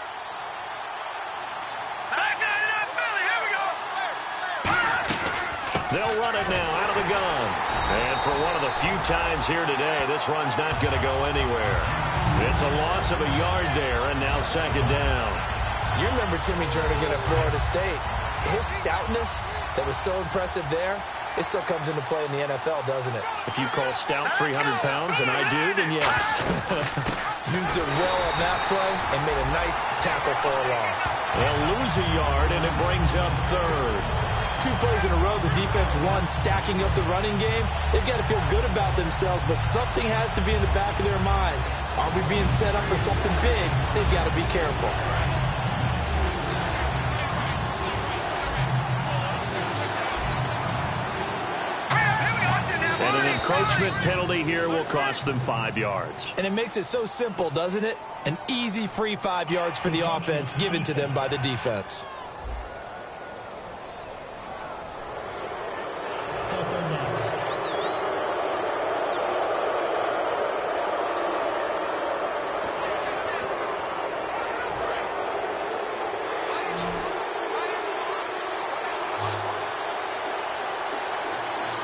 They'll run it now out of the gun. And for one of the few times here today, this run's not going to go anywhere. It's a loss of a yard there, and now 2nd down. You remember Timmy Jernigan at Florida State. His stoutness that was so impressive there, it still comes into play in the NFL, doesn't it? If you call stout 300 pounds, and I do, then yes. Used it well on that play and made a nice tackle for a loss. They'll lose a yard, and it brings up 3rd. 2 plays in a row, the defense won, stacking up the running game. They've got to feel good about themselves, but something has to be in the back of their minds. Are we being set up for something big? They've got to be careful. And an encroachment penalty here will cost them 5 yards. And it makes it so simple, doesn't it? An easy free 5 yards for the offense given to them by the defense. Still 3rd down.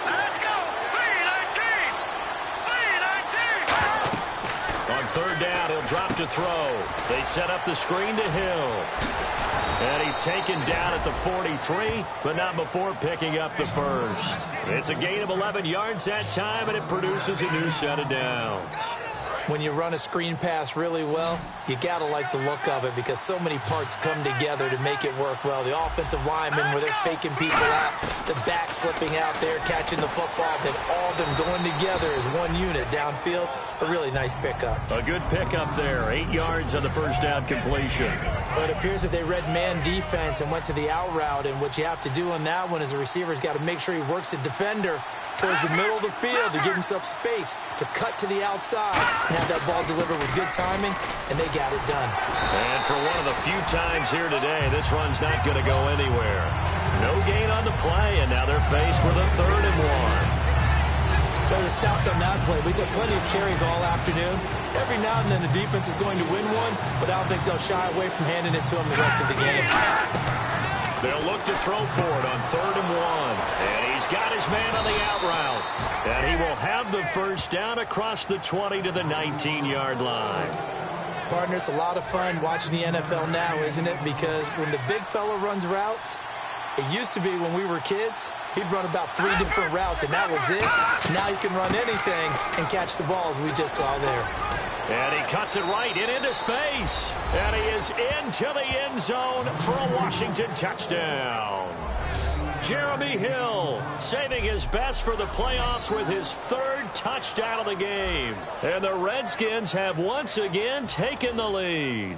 Let's go. 3-19. On 3rd down, he'll drop to throw. They set up the screen to Hill. And he's taken down at the 43, but not before picking up the first. It's a gain of 11 yards that time, and it produces a new set of downs. When you run a screen pass really well, you got to like the look of it because so many parts come together to make it work well. The offensive linemen, where they're faking people out, the back slipping out there, catching the football, then all of them going together as one unit downfield. A really nice pickup. A good pickup there, 8 yards on the first down completion. But it appears that they read man defense and went to the out route, and what you have to do on that one is the receiver's got to make sure he works the defender towards the middle of the field to give himself space to cut to the outside and have that ball delivered with good timing, and they got it done. And for one of the few times here today, this run's not going to go anywhere. No gain on the play, and now they're faced with a 3rd and 1. Well, they stopped on that play. We've had plenty of carries all afternoon. Every now and then the defense is going to win one, but I don't think they'll shy away from handing it to them the rest of the game. They'll look to throw for it on 3rd and 1. And he's got his man on the out route. And he will have the first down across the 20 to the 19-yard line. Partner, it's a lot of fun watching the NFL now, isn't it? Because when the big fella runs routes, It used to be when we were kids, he'd run about 3 different routes, and that was it. Now he can run anything and catch the ball, as we just saw there. And he cuts it right and into space. And he is into the end zone for a Washington touchdown. Jeremy Hill saving his best for the playoffs with his 3rd touchdown of the game. And the Redskins have once again taken the lead.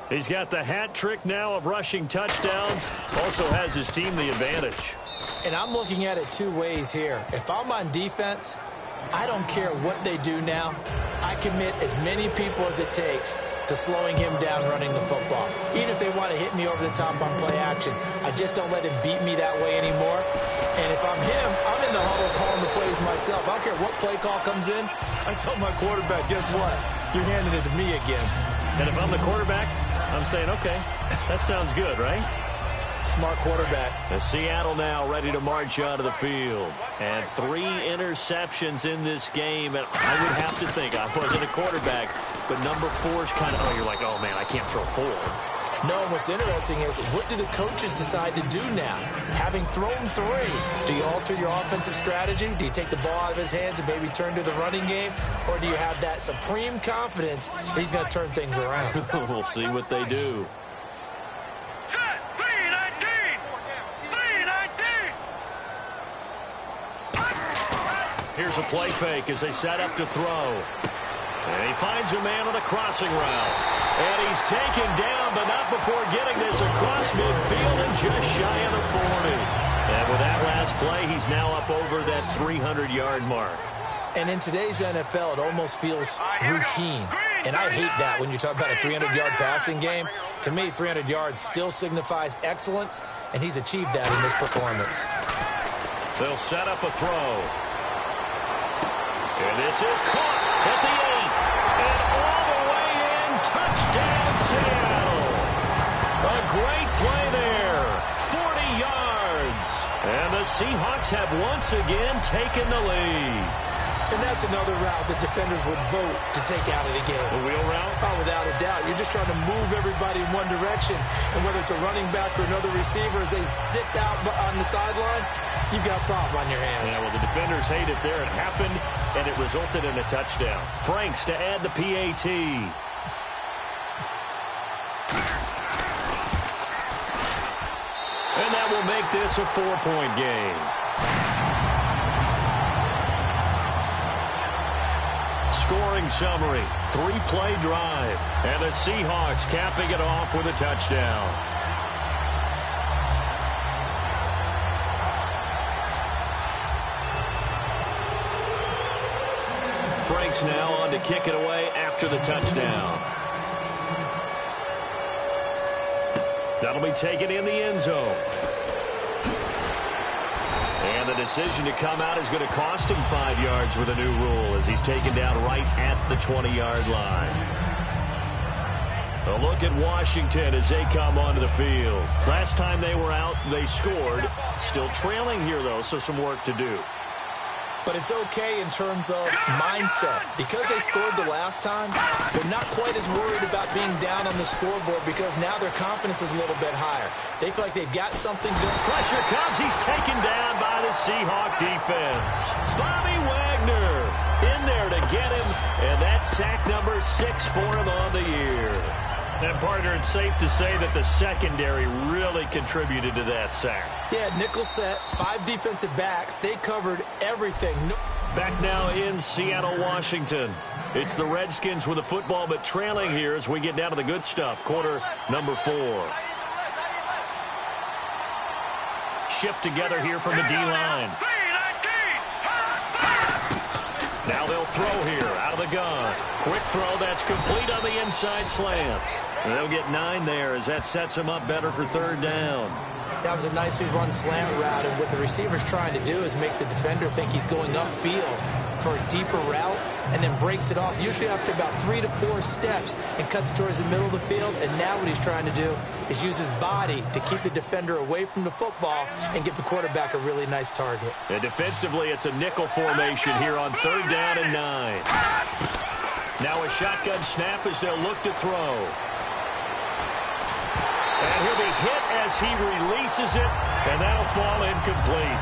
He's got the hat trick now of rushing touchdowns. Also has his team the advantage. And I'm looking at it 2 ways here. If I'm on defense, I don't care what they do now. I commit as many people as it takes to slowing him down running the football. Even if they want to hit me over the top on play action, I just don't let him beat me that way anymore. And if I'm him, I'm in the huddle calling the plays myself. I don't care what play call comes in. I tell my quarterback, guess what? You're handing it to me again. And if I'm the quarterback, I'm saying, okay, that sounds good, right? Smart quarterback. And Seattle now ready to march onto the field. And 3 interceptions in this game. And I would have to think, I wasn't a quarterback, but number 4 is kind of, you're like, oh, man, I can't throw 4. No, what's interesting is, what do the coaches decide to do now? Having thrown 3, do you alter your offensive strategy? Do you take the ball out of his hands and maybe turn to the running game? Or do you have that supreme confidence that he's going to turn things around? We'll see what they do. Set. 319. 319. Here's a play fake as they set up to throw. And he finds a man on a crossing route. And he's taken down, but not before getting this across midfield and just shy of the 40. And with that last play, he's now up over that 300-yard mark. And in today's NFL, it almost feels routine. And I hate that when you talk about a 300-yard passing game. To me, 300 yards still signifies excellence, and he's achieved that in this performance. They'll set up a throw. And this is caught at the 8. And all the way in, touchdown Seattle. A great play there, 40 yards. And the Seahawks have once again taken the lead. And that's another route that defenders would vote to take out of the game. The wheel route? Oh, without a doubt. You're just trying to move everybody in one direction. And whether it's a running back or another receiver, as they sit out on the sideline, you've got a problem on your hands. Yeah, well, the defenders hate it there. It happened, and it resulted in a touchdown. Franks to add the PAT. And that will make this a 4-point game. Scoring summary, 3-play drive. And the Seahawks capping it off with a touchdown. Franks now on to kick it away after the touchdown. That'll be taken in the end zone. And the decision to come out is going to cost him 5 yards with a new rule as he's taken down right at the 20-yard line. A look at Washington as they come onto the field. Last time they were out, they scored. Still trailing here, though, so some work to do. But it's okay in terms of mindset. Because they scored the last time, they're not quite as worried about being down on the scoreboard because now their confidence is a little bit higher. They feel like they've got something going. Pressure comes. He's taken down by the Seahawk defense. Bobby Wagner in there to get him, and that's sack number 6 for him on the year. And, partner, it's safe to say that the secondary really contributed to that sack. Yeah, nickel set, 5 defensive backs. They covered everything. Back now in Seattle, Washington. It's the Redskins with the football, but trailing here as we get down to the good stuff. Quarter number 4. Shift together here from the D-line. Now they'll throw here out of the gun. Quick throw that's complete on the inside slant. And they'll get 9 there as that sets them up better for 3rd down. That was a nicely run slant route, and what the receiver's trying to do is make the defender think he's going upfield for a deeper route and then breaks it off, usually after about 3 to 4 steps, and cuts towards the middle of the field. And now what he's trying to do is use his body to keep the defender away from the football and give the quarterback a really nice target. And defensively, it's a nickel formation here on 3rd down and 9. Now a shotgun snap as they'll look to throw. And he'll be hit pass. He releases it, and that'll fall incomplete.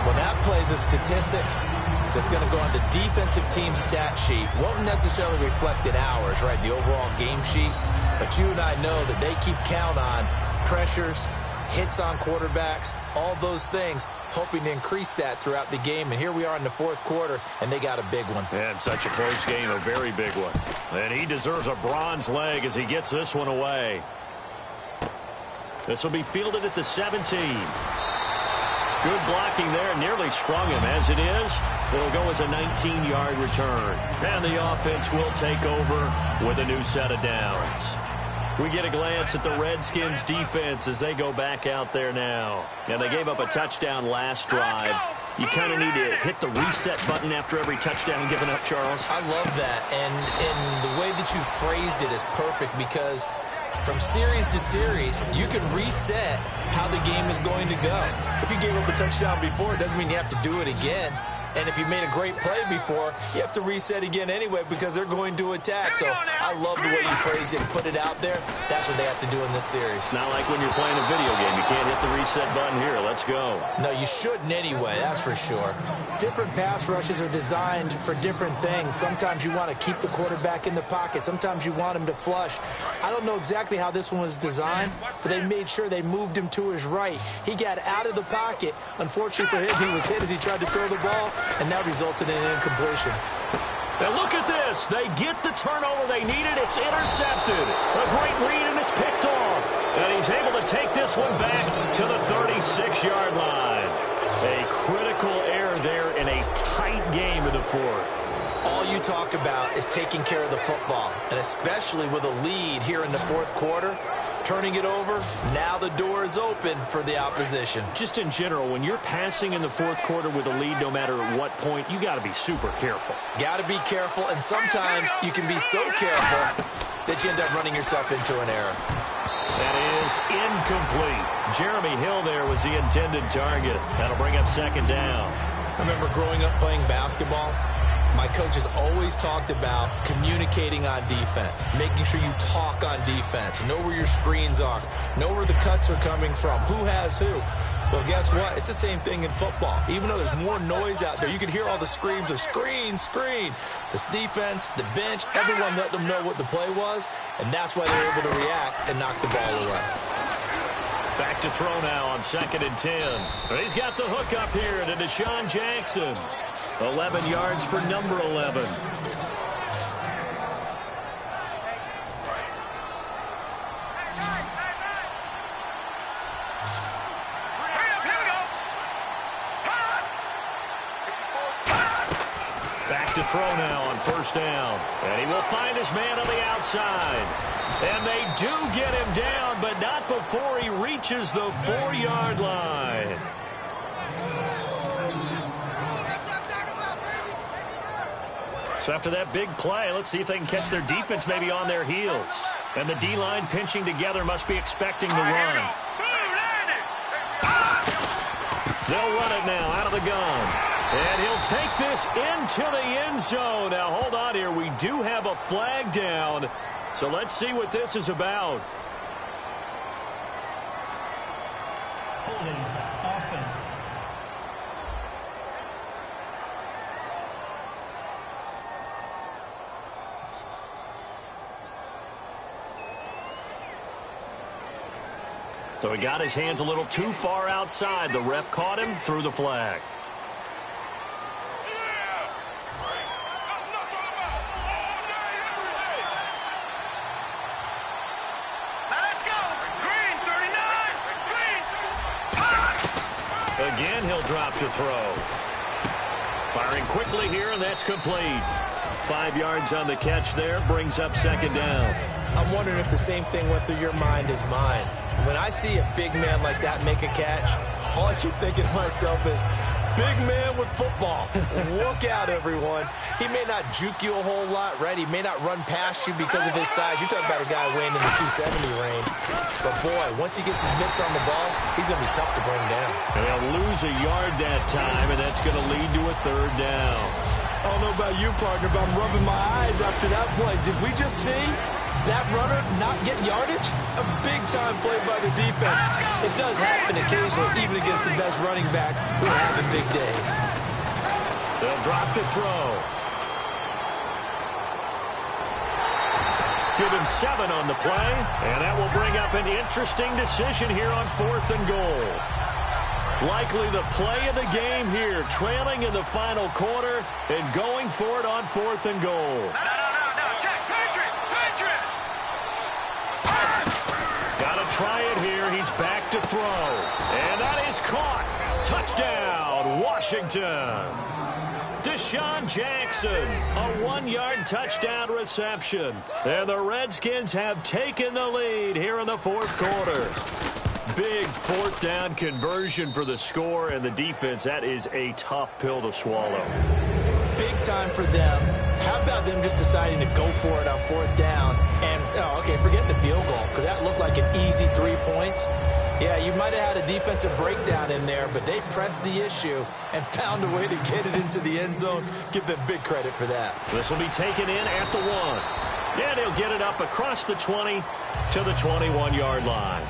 Well, that plays a statistic that's going to go on the defensive team stat sheet. Won't necessarily reflect in ours, right, the overall game sheet. But you and I know that they keep count on pressures, hits on quarterbacks, all those things, hoping to increase that throughout the game. And here we are in the fourth quarter, and they got a big one. And such a close game, a very big one. And he deserves a bronze leg as he gets this one away. This will be fielded at the 17. Good blocking there, nearly sprung him. As it is, it'll go as a 19-yard return. And the offense will take over with a new set of downs. We get a glance at the Redskins defense as they go back out there now. And they gave up a touchdown last drive. You kind of need to hit the reset button after every touchdown given up, Charles. I love that. And the way that you phrased it is perfect because from series to series, you can reset how the game is going to go. If you gave up a touchdown before, it doesn't mean you have to do it again. And if you made a great play before, you have to reset again anyway because they're going to attack. So I love the way you phrased it and put it out there. That's what they have to do in this series. Not like when you're playing a video game. You can't hit the reset button here. Let's go. No, you shouldn't anyway, that's for sure. Different pass rushes are designed for different things. Sometimes you want to keep the quarterback in the pocket. Sometimes you want him to flush. I don't know exactly how this one was designed, but they made sure they moved him to his right. He got out of the pocket. Unfortunately for him, he was hit as he tried to throw the ball. And that resulted in an incompletion. Now look at this. They get the turnover they needed. It's intercepted. A great read, and it's picked off. And he's able to take this one back to the 36-yard line. A critical error there in a tight game in the fourth. All you talk about is taking care of the football, and especially with a lead here in the fourth quarter. Turning it over, now the door is open for the opposition. Just in general, when you're passing in the fourth quarter with a lead, no matter at what point, you got to be super careful. Got to be careful, and sometimes you can be so careful that you end up running yourself into an error. That is incomplete. Jeremy Hill there was the intended target. That'll bring up second down. I remember growing up playing basketball. My coaches always talked about communicating on defense, making sure you talk on defense, know where your screens are, know where the cuts are coming from, who has who. Well, guess what? It's the same thing in football. Even though there's more noise out there, you can hear all the screams of screen, screen. This defense, the bench, everyone let them know what the play was, and that's why they're able to react and knock the ball away. Back to throw now on 2nd and 10. He's got the hook up here to Deshaun Jackson. 11 yards for number 11. Back to throw now on 1st down. And he will find his man on the outside. And they do get him down, but not before he reaches the 4-yard line. So after that big play, let's see if they can catch their defense maybe on their heels. And the D-line pinching together must be expecting the run. They'll run it now out of the gun. And he'll take this into the end zone. Now, hold on here. We do have a flag down. So let's see what this is about. Holding offense. So he got his hands a little too far outside. The ref caught him, threw the flag. Again, he'll drop to throw. Firing quickly here, and that's complete. 5 yards on the catch there, brings up 2nd down. I'm wondering if the same thing went through your mind as mine. When I see a big man like that make a catch, all I keep thinking to myself is, big man with football. Look out, everyone. He may not juke you a whole lot, right? He may not run past you because of his size. You're talking about a guy weighing in the 270 range. But, boy, once he gets his mitts on the ball, he's going to be tough to bring down. And they'll lose a yard that time, and that's going to lead to a 3rd down. I don't know about you, partner, but I'm rubbing my eyes after that play. Did we just see that runner not get yardage? A big time play by the defense. It does happen occasionally, even against the best running backs who are having big days. They'll drop to throw. Give him 7 on the play, and that will bring up an interesting decision here on 4th and goal. Likely the play of the game here, trailing in the final quarter and going for it on 4th and goal. No, Jack, Patriot! Got to try it here. He's back to throw. And that is caught. Touchdown, Washington. Deshaun Jackson, a 1-yard touchdown reception. And the Redskins have taken the lead here in the 4th quarter. Big 4th down conversion for the score, and the defense, that is a tough pill to swallow. Big time for them. How about them just deciding to go for it on 4th down? And, forget the field goal, because that looked like an easy 3 points. Yeah, you might have had a defensive breakdown in there, but they pressed the issue and found a way to get it into the end zone. Give them big credit for that. This will be taken in at the 1. And he'll get it up across the 20 to the 21-yard line.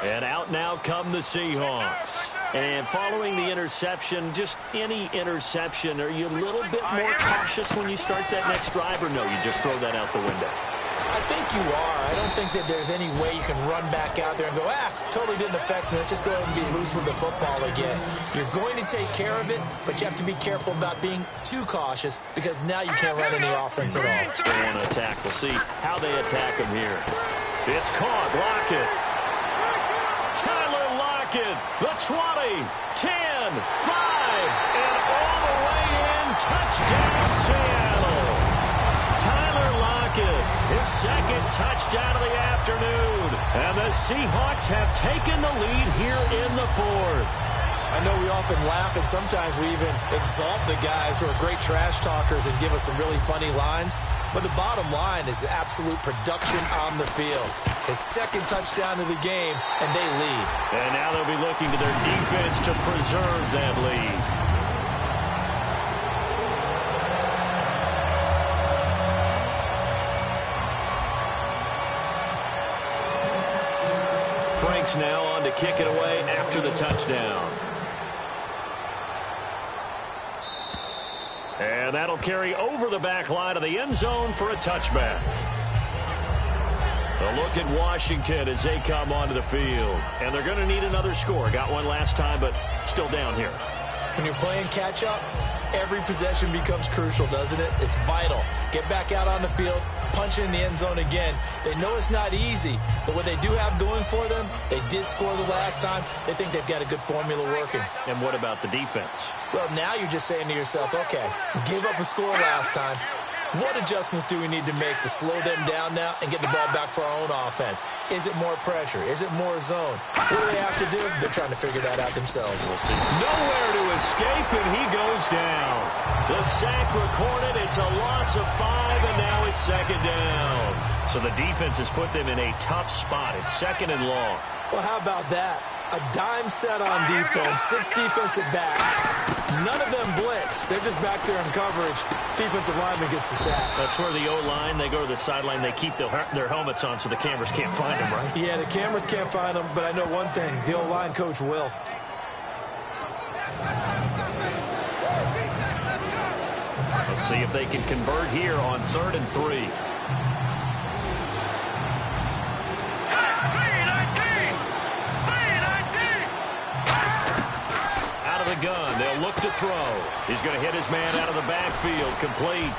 And out now come the Seahawks. And following the interception, just any interception, are you a little bit more cautious when you start that next drive, or no, you just throw that out the window? I think you are. I don't think that there's any way you can run back out there and go, totally didn't affect me. Let's just go ahead and be loose with the football again. You're going to take care of it, but you have to be careful about being too cautious because now you can't run any offense at all. They want to attack. We'll see how they attack them here. It's caught. Lockett. The 20, 10, 5, and all the way in. Touchdown, Seattle. Tyler Lockett, his 2nd touchdown of the afternoon. And the Seahawks have taken the lead here in the 4th. I know we often laugh, and sometimes we even exalt the guys who are great trash talkers and give us some really funny lines. But the bottom line is absolute production on the field. His 2nd touchdown of the game, and they lead. And now they'll be looking to their defense to preserve that lead. Frank's now on to kick it away after the touchdown. And that'll carry over the back line of the end zone for a touchback. A look at Washington as they come onto the field. And they're going to need another score. Got one last time, but still down here. When you're playing catch-up, every possession becomes crucial, doesn't it? It's vital. Get back out on the field, punch in the end zone again. They know it's not easy, but what they do have going for them, they did score the last time. They think they've got a good formula working. And what about the defense? Well, now you're just saying to yourself, okay, give up a score last time. What adjustments do we need to make to slow them down now and get the ball back for our own offense? Is it more pressure? Is it more zone? What do they have to do? They're trying to figure that out themselves. We'll see. Nowhere to escape, and he goes down. The sack recorded. It's a loss of 5, and now it's 2nd down. So the defense has put them in a tough spot. It's 2nd and long. Well, how about that? A dime set on defense, 6 defensive backs. None of them blitz. They're just back there in coverage. Defensive lineman gets the sack. That's where the O-line, they go to the sideline, they keep their helmets on so the cameras can't find them, right? Yeah, the cameras can't find them, but I know one thing. The O-line coach will. Let's see if they can convert here on 3rd and 3. Gun. They'll look to throw. He's going to hit his man out of the backfield. Complete.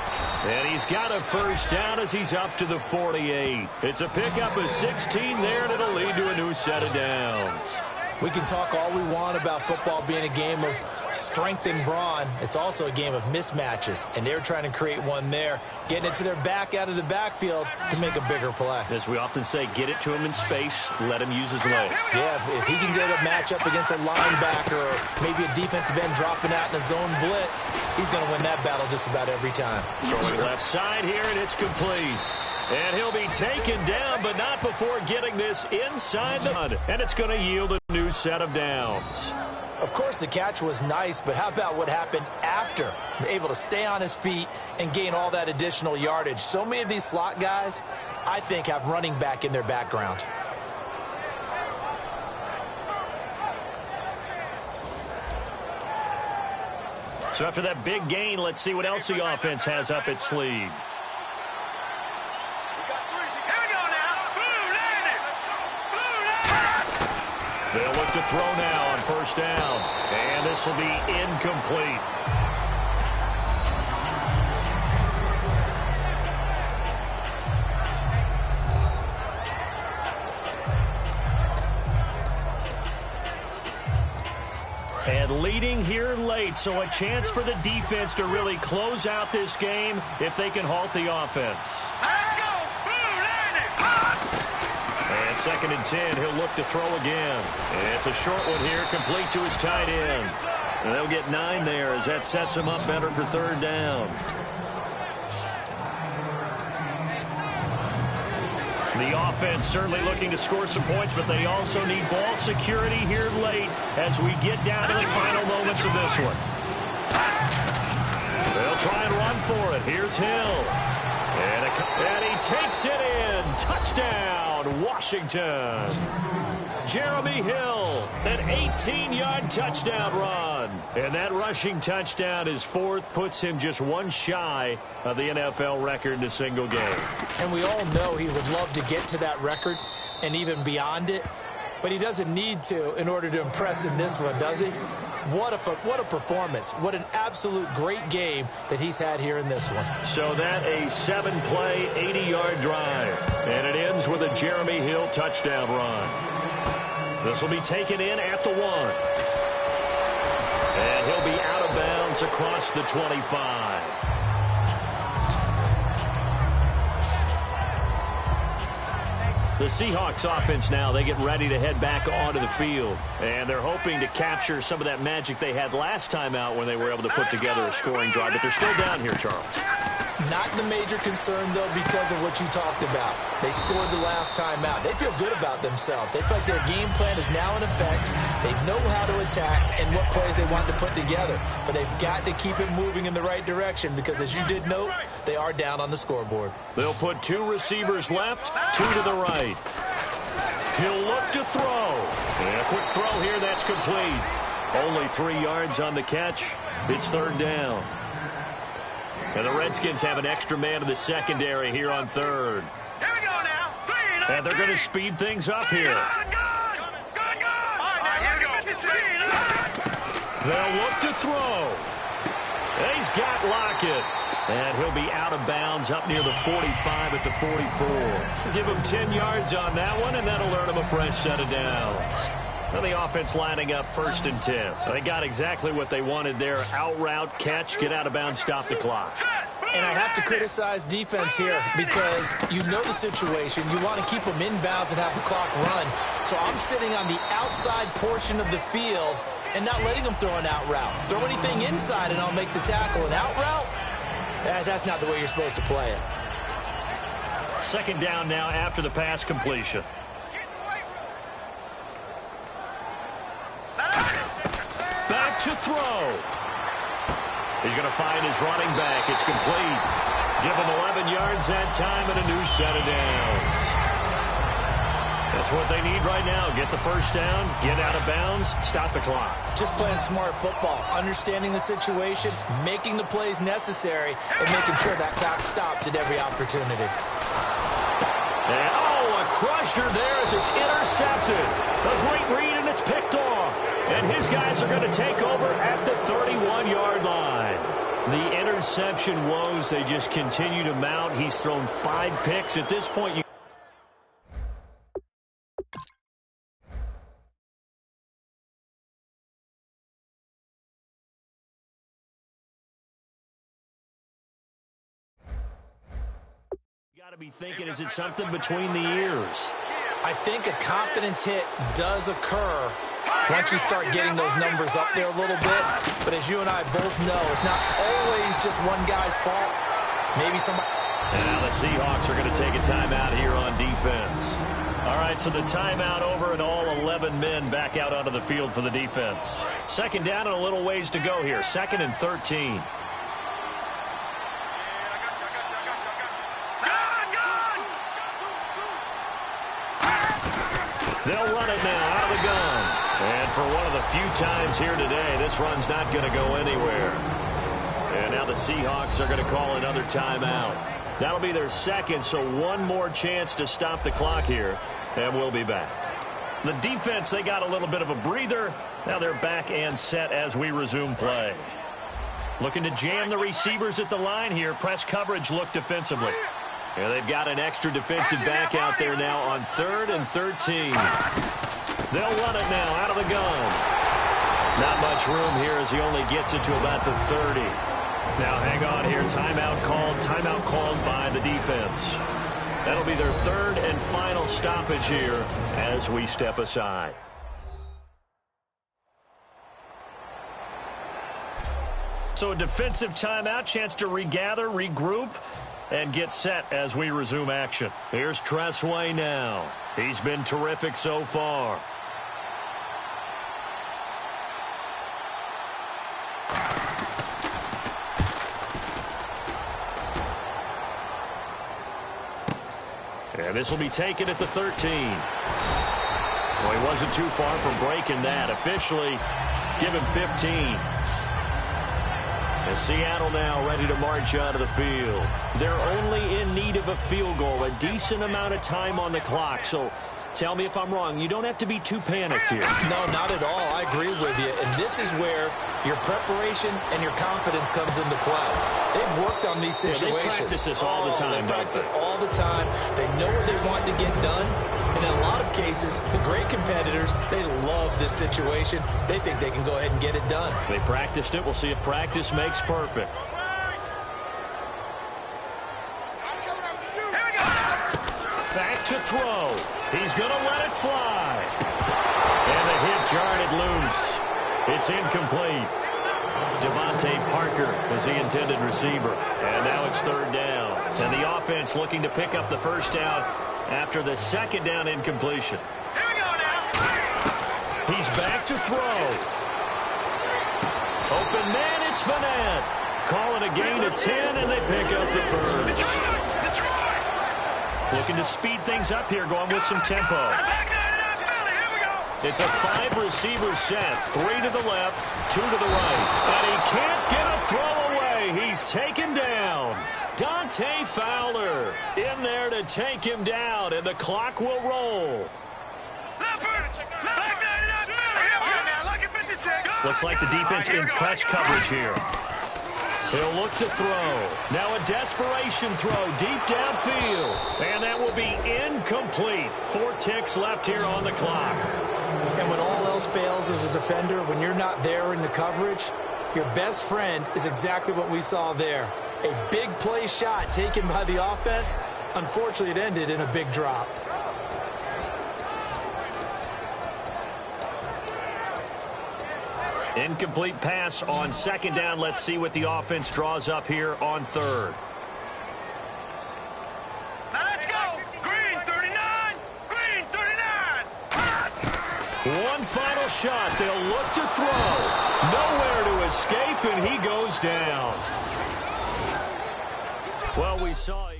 And he's got a 1st down as he's up to the 48. It's a pickup of 16 there, and it'll lead to a new set of downs. We can talk all we want about football being a game of strength and brawn. It's also a game of mismatches, and they're trying to create one there, getting it to their back out of the backfield to make a bigger play. As we often say, get it to him in space, let him use his leg. Yeah, if he can get a matchup against a linebacker or maybe a defensive end dropping out in a zone blitz, he's going to win that battle just about every time. Throwing left side here, and it's complete. And he'll be taken down, but not before getting this inside the mud. And it's going to yield a new set of downs. Of course, the catch was nice, but how about what happened after? Able to stay on his feet and gain all that additional yardage. So many of these slot guys, I think, have running back in their background. So after that big gain, let's see what else the offense has up its sleeve. They'll look to throw now on first down. And this will be incomplete. And leading here late, so a chance for the defense to really close out this game if they can halt the offense. Let's go! And 2nd and 10, he'll look to throw again. And it's a short one here, complete to his tight end. And they'll get 9 there as that sets him up better for 3rd down. The offense certainly looking to score some points, but they also need ball security here late as we get down to the final moments of this one. They'll try and run for it. Here's Hill. And he takes it in. Touchdown, Washington. Jeremy Hill, an 18-yard touchdown run. And that rushing touchdown is 4th, puts him just 1 shy of the NFL record in a single game. And we all know he would love to get to that record and even beyond it, but he doesn't need to in order to impress in this one, does he? What a performance. What an absolute great game that he's had here in this one. So that a 7-play, 80-yard drive. And it ends with a Jeremy Hill touchdown run. This will be taken in at the 1. And he'll be out of bounds across the 25. The Seahawks offense now, they get ready to head back onto the field. And they're hoping to capture some of that magic they had last time out when they were able to put together a scoring drive. But they're still down here, Charles. Not the major concern, though, because of what you talked about. They scored the last time out. They feel good about themselves. They feel like their game plan is now in effect. They know how to attack and what plays they want to put together. But they've got to keep it moving in the right direction because, as you did note, they are down on the scoreboard. They'll put 2 receivers left, 2 to the right. He'll look to throw. And a quick throw here, that's complete. Only 3 yards on the catch. It's 3rd down. And the Redskins have an extra man in the secondary here on 3rd. Here we go now. And they're going to speed things up here. They'll look to throw. And he's got Lockett. And he'll be out of bounds up near the 45 at the 44. Give him 10 yards on that one, and that'll earn him a fresh set of downs. And the offense lining up 1st and 10. They got exactly what they wanted there. Out route, catch, get out of bounds, stop the clock. And I have to criticize defense here because you know the situation. You want to keep them inbounds and have the clock run. So I'm sitting on the outside portion of the field and not letting them throw an out route. Throw anything inside and I'll make the tackle. An out route? That's not the way you're supposed to play it. 2nd down now after the pass completion. Back to throw. He's going to find his running back. It's complete. Give him 11 yards that time and a new set of downs. That's what they need right now. Get the 1st down, get out of bounds, stop the clock. Just playing smart football, understanding the situation, making the plays necessary, and making sure that clock stops at every opportunity. And, a crusher there as it's intercepted. A great read, and it's picked off. And his guys are going to take over at the 31-yard line. The interception woes, they just continue to mount. He's thrown 5 picks. At this point, you got to be thinking, is it something between the ears? I think a confidence hit does occur once you start getting those numbers up there a little bit. But as you and I both know, it's not always just one guy's fault. Maybe somebody... And now the Seahawks are going to take a timeout here on defense. All right, so the timeout over and all 11 men back out onto the field for the defense. Second down and a little ways to go here. 2nd and 13. They'll run it now out of the gun. And for one of the few times here today, this run's not going to go anywhere. And now the Seahawks are going to call another timeout. That'll be their second, so one more chance to stop the clock here, and we'll be back. The defense, they got a little bit of a breather. Now they're back and set as we resume play. Looking to jam the receivers at the line here. Press coverage look defensively. Yeah, they've got an extra defensive back out there now on 3rd and 13. They'll run it now out of the gun. Not much room here as he only gets it to about the 30. Now hang on here. Timeout called by the defense. That'll be their 3rd and final stoppage here as we step aside. So a defensive timeout, chance to regather, regroup, and get set as we resume action. Here's Tressway now. He's been terrific so far. And this will be taken at the 13. Well, he wasn't too far from breaking that. Officially, give him 15. And Seattle now ready to march out of the field. They're only in need of a field goal, a decent amount of time on the clock. So tell me if I'm wrong. You don't have to be too panicked here. No, not at all. I agree with you. And this is where your preparation and your confidence comes into play. They've worked on these situations. Yeah, they practice this all the time. They practice it all the time. They know what they want to get done. And in a lot of cases, the great competitors, they love this situation. They think they can go ahead and get it done. They practiced it. We'll see if practice makes perfect. Back to throw. He's going to let it fly. And the hit jarred it loose. It's incomplete. Devontae Parker was the intended receiver. And now it's 3rd down. And the offense looking to pick up the first down after the 2nd down incompletion. Here we go now. He's back to throw. Open man, it's Vanette. Calling a gain of 10, and they pick up the first. Looking to speed things up here, going with some tempo. It's a 5-receiver set. 3 to the left, 2 to the right. And he can't get a throw away. He's taken down. Dante Fowler in there to take him down, and the clock will roll. Looks like the defense in press coverage here. He'll look to throw. Now a desperation throw deep downfield. And that will be incomplete. 4 ticks left here on the clock. And when all else fails as a defender, when you're not there in the coverage, your best friend is exactly what we saw there. A big play shot taken by the offense. Unfortunately, it ended in a big drop. Incomplete pass on 2nd down. Let's see what the offense draws up here on 3rd. Now let's go. Green 39. Green 39. One final shot. They'll look to throw. Nowhere to escape, and he goes down. Well, we saw...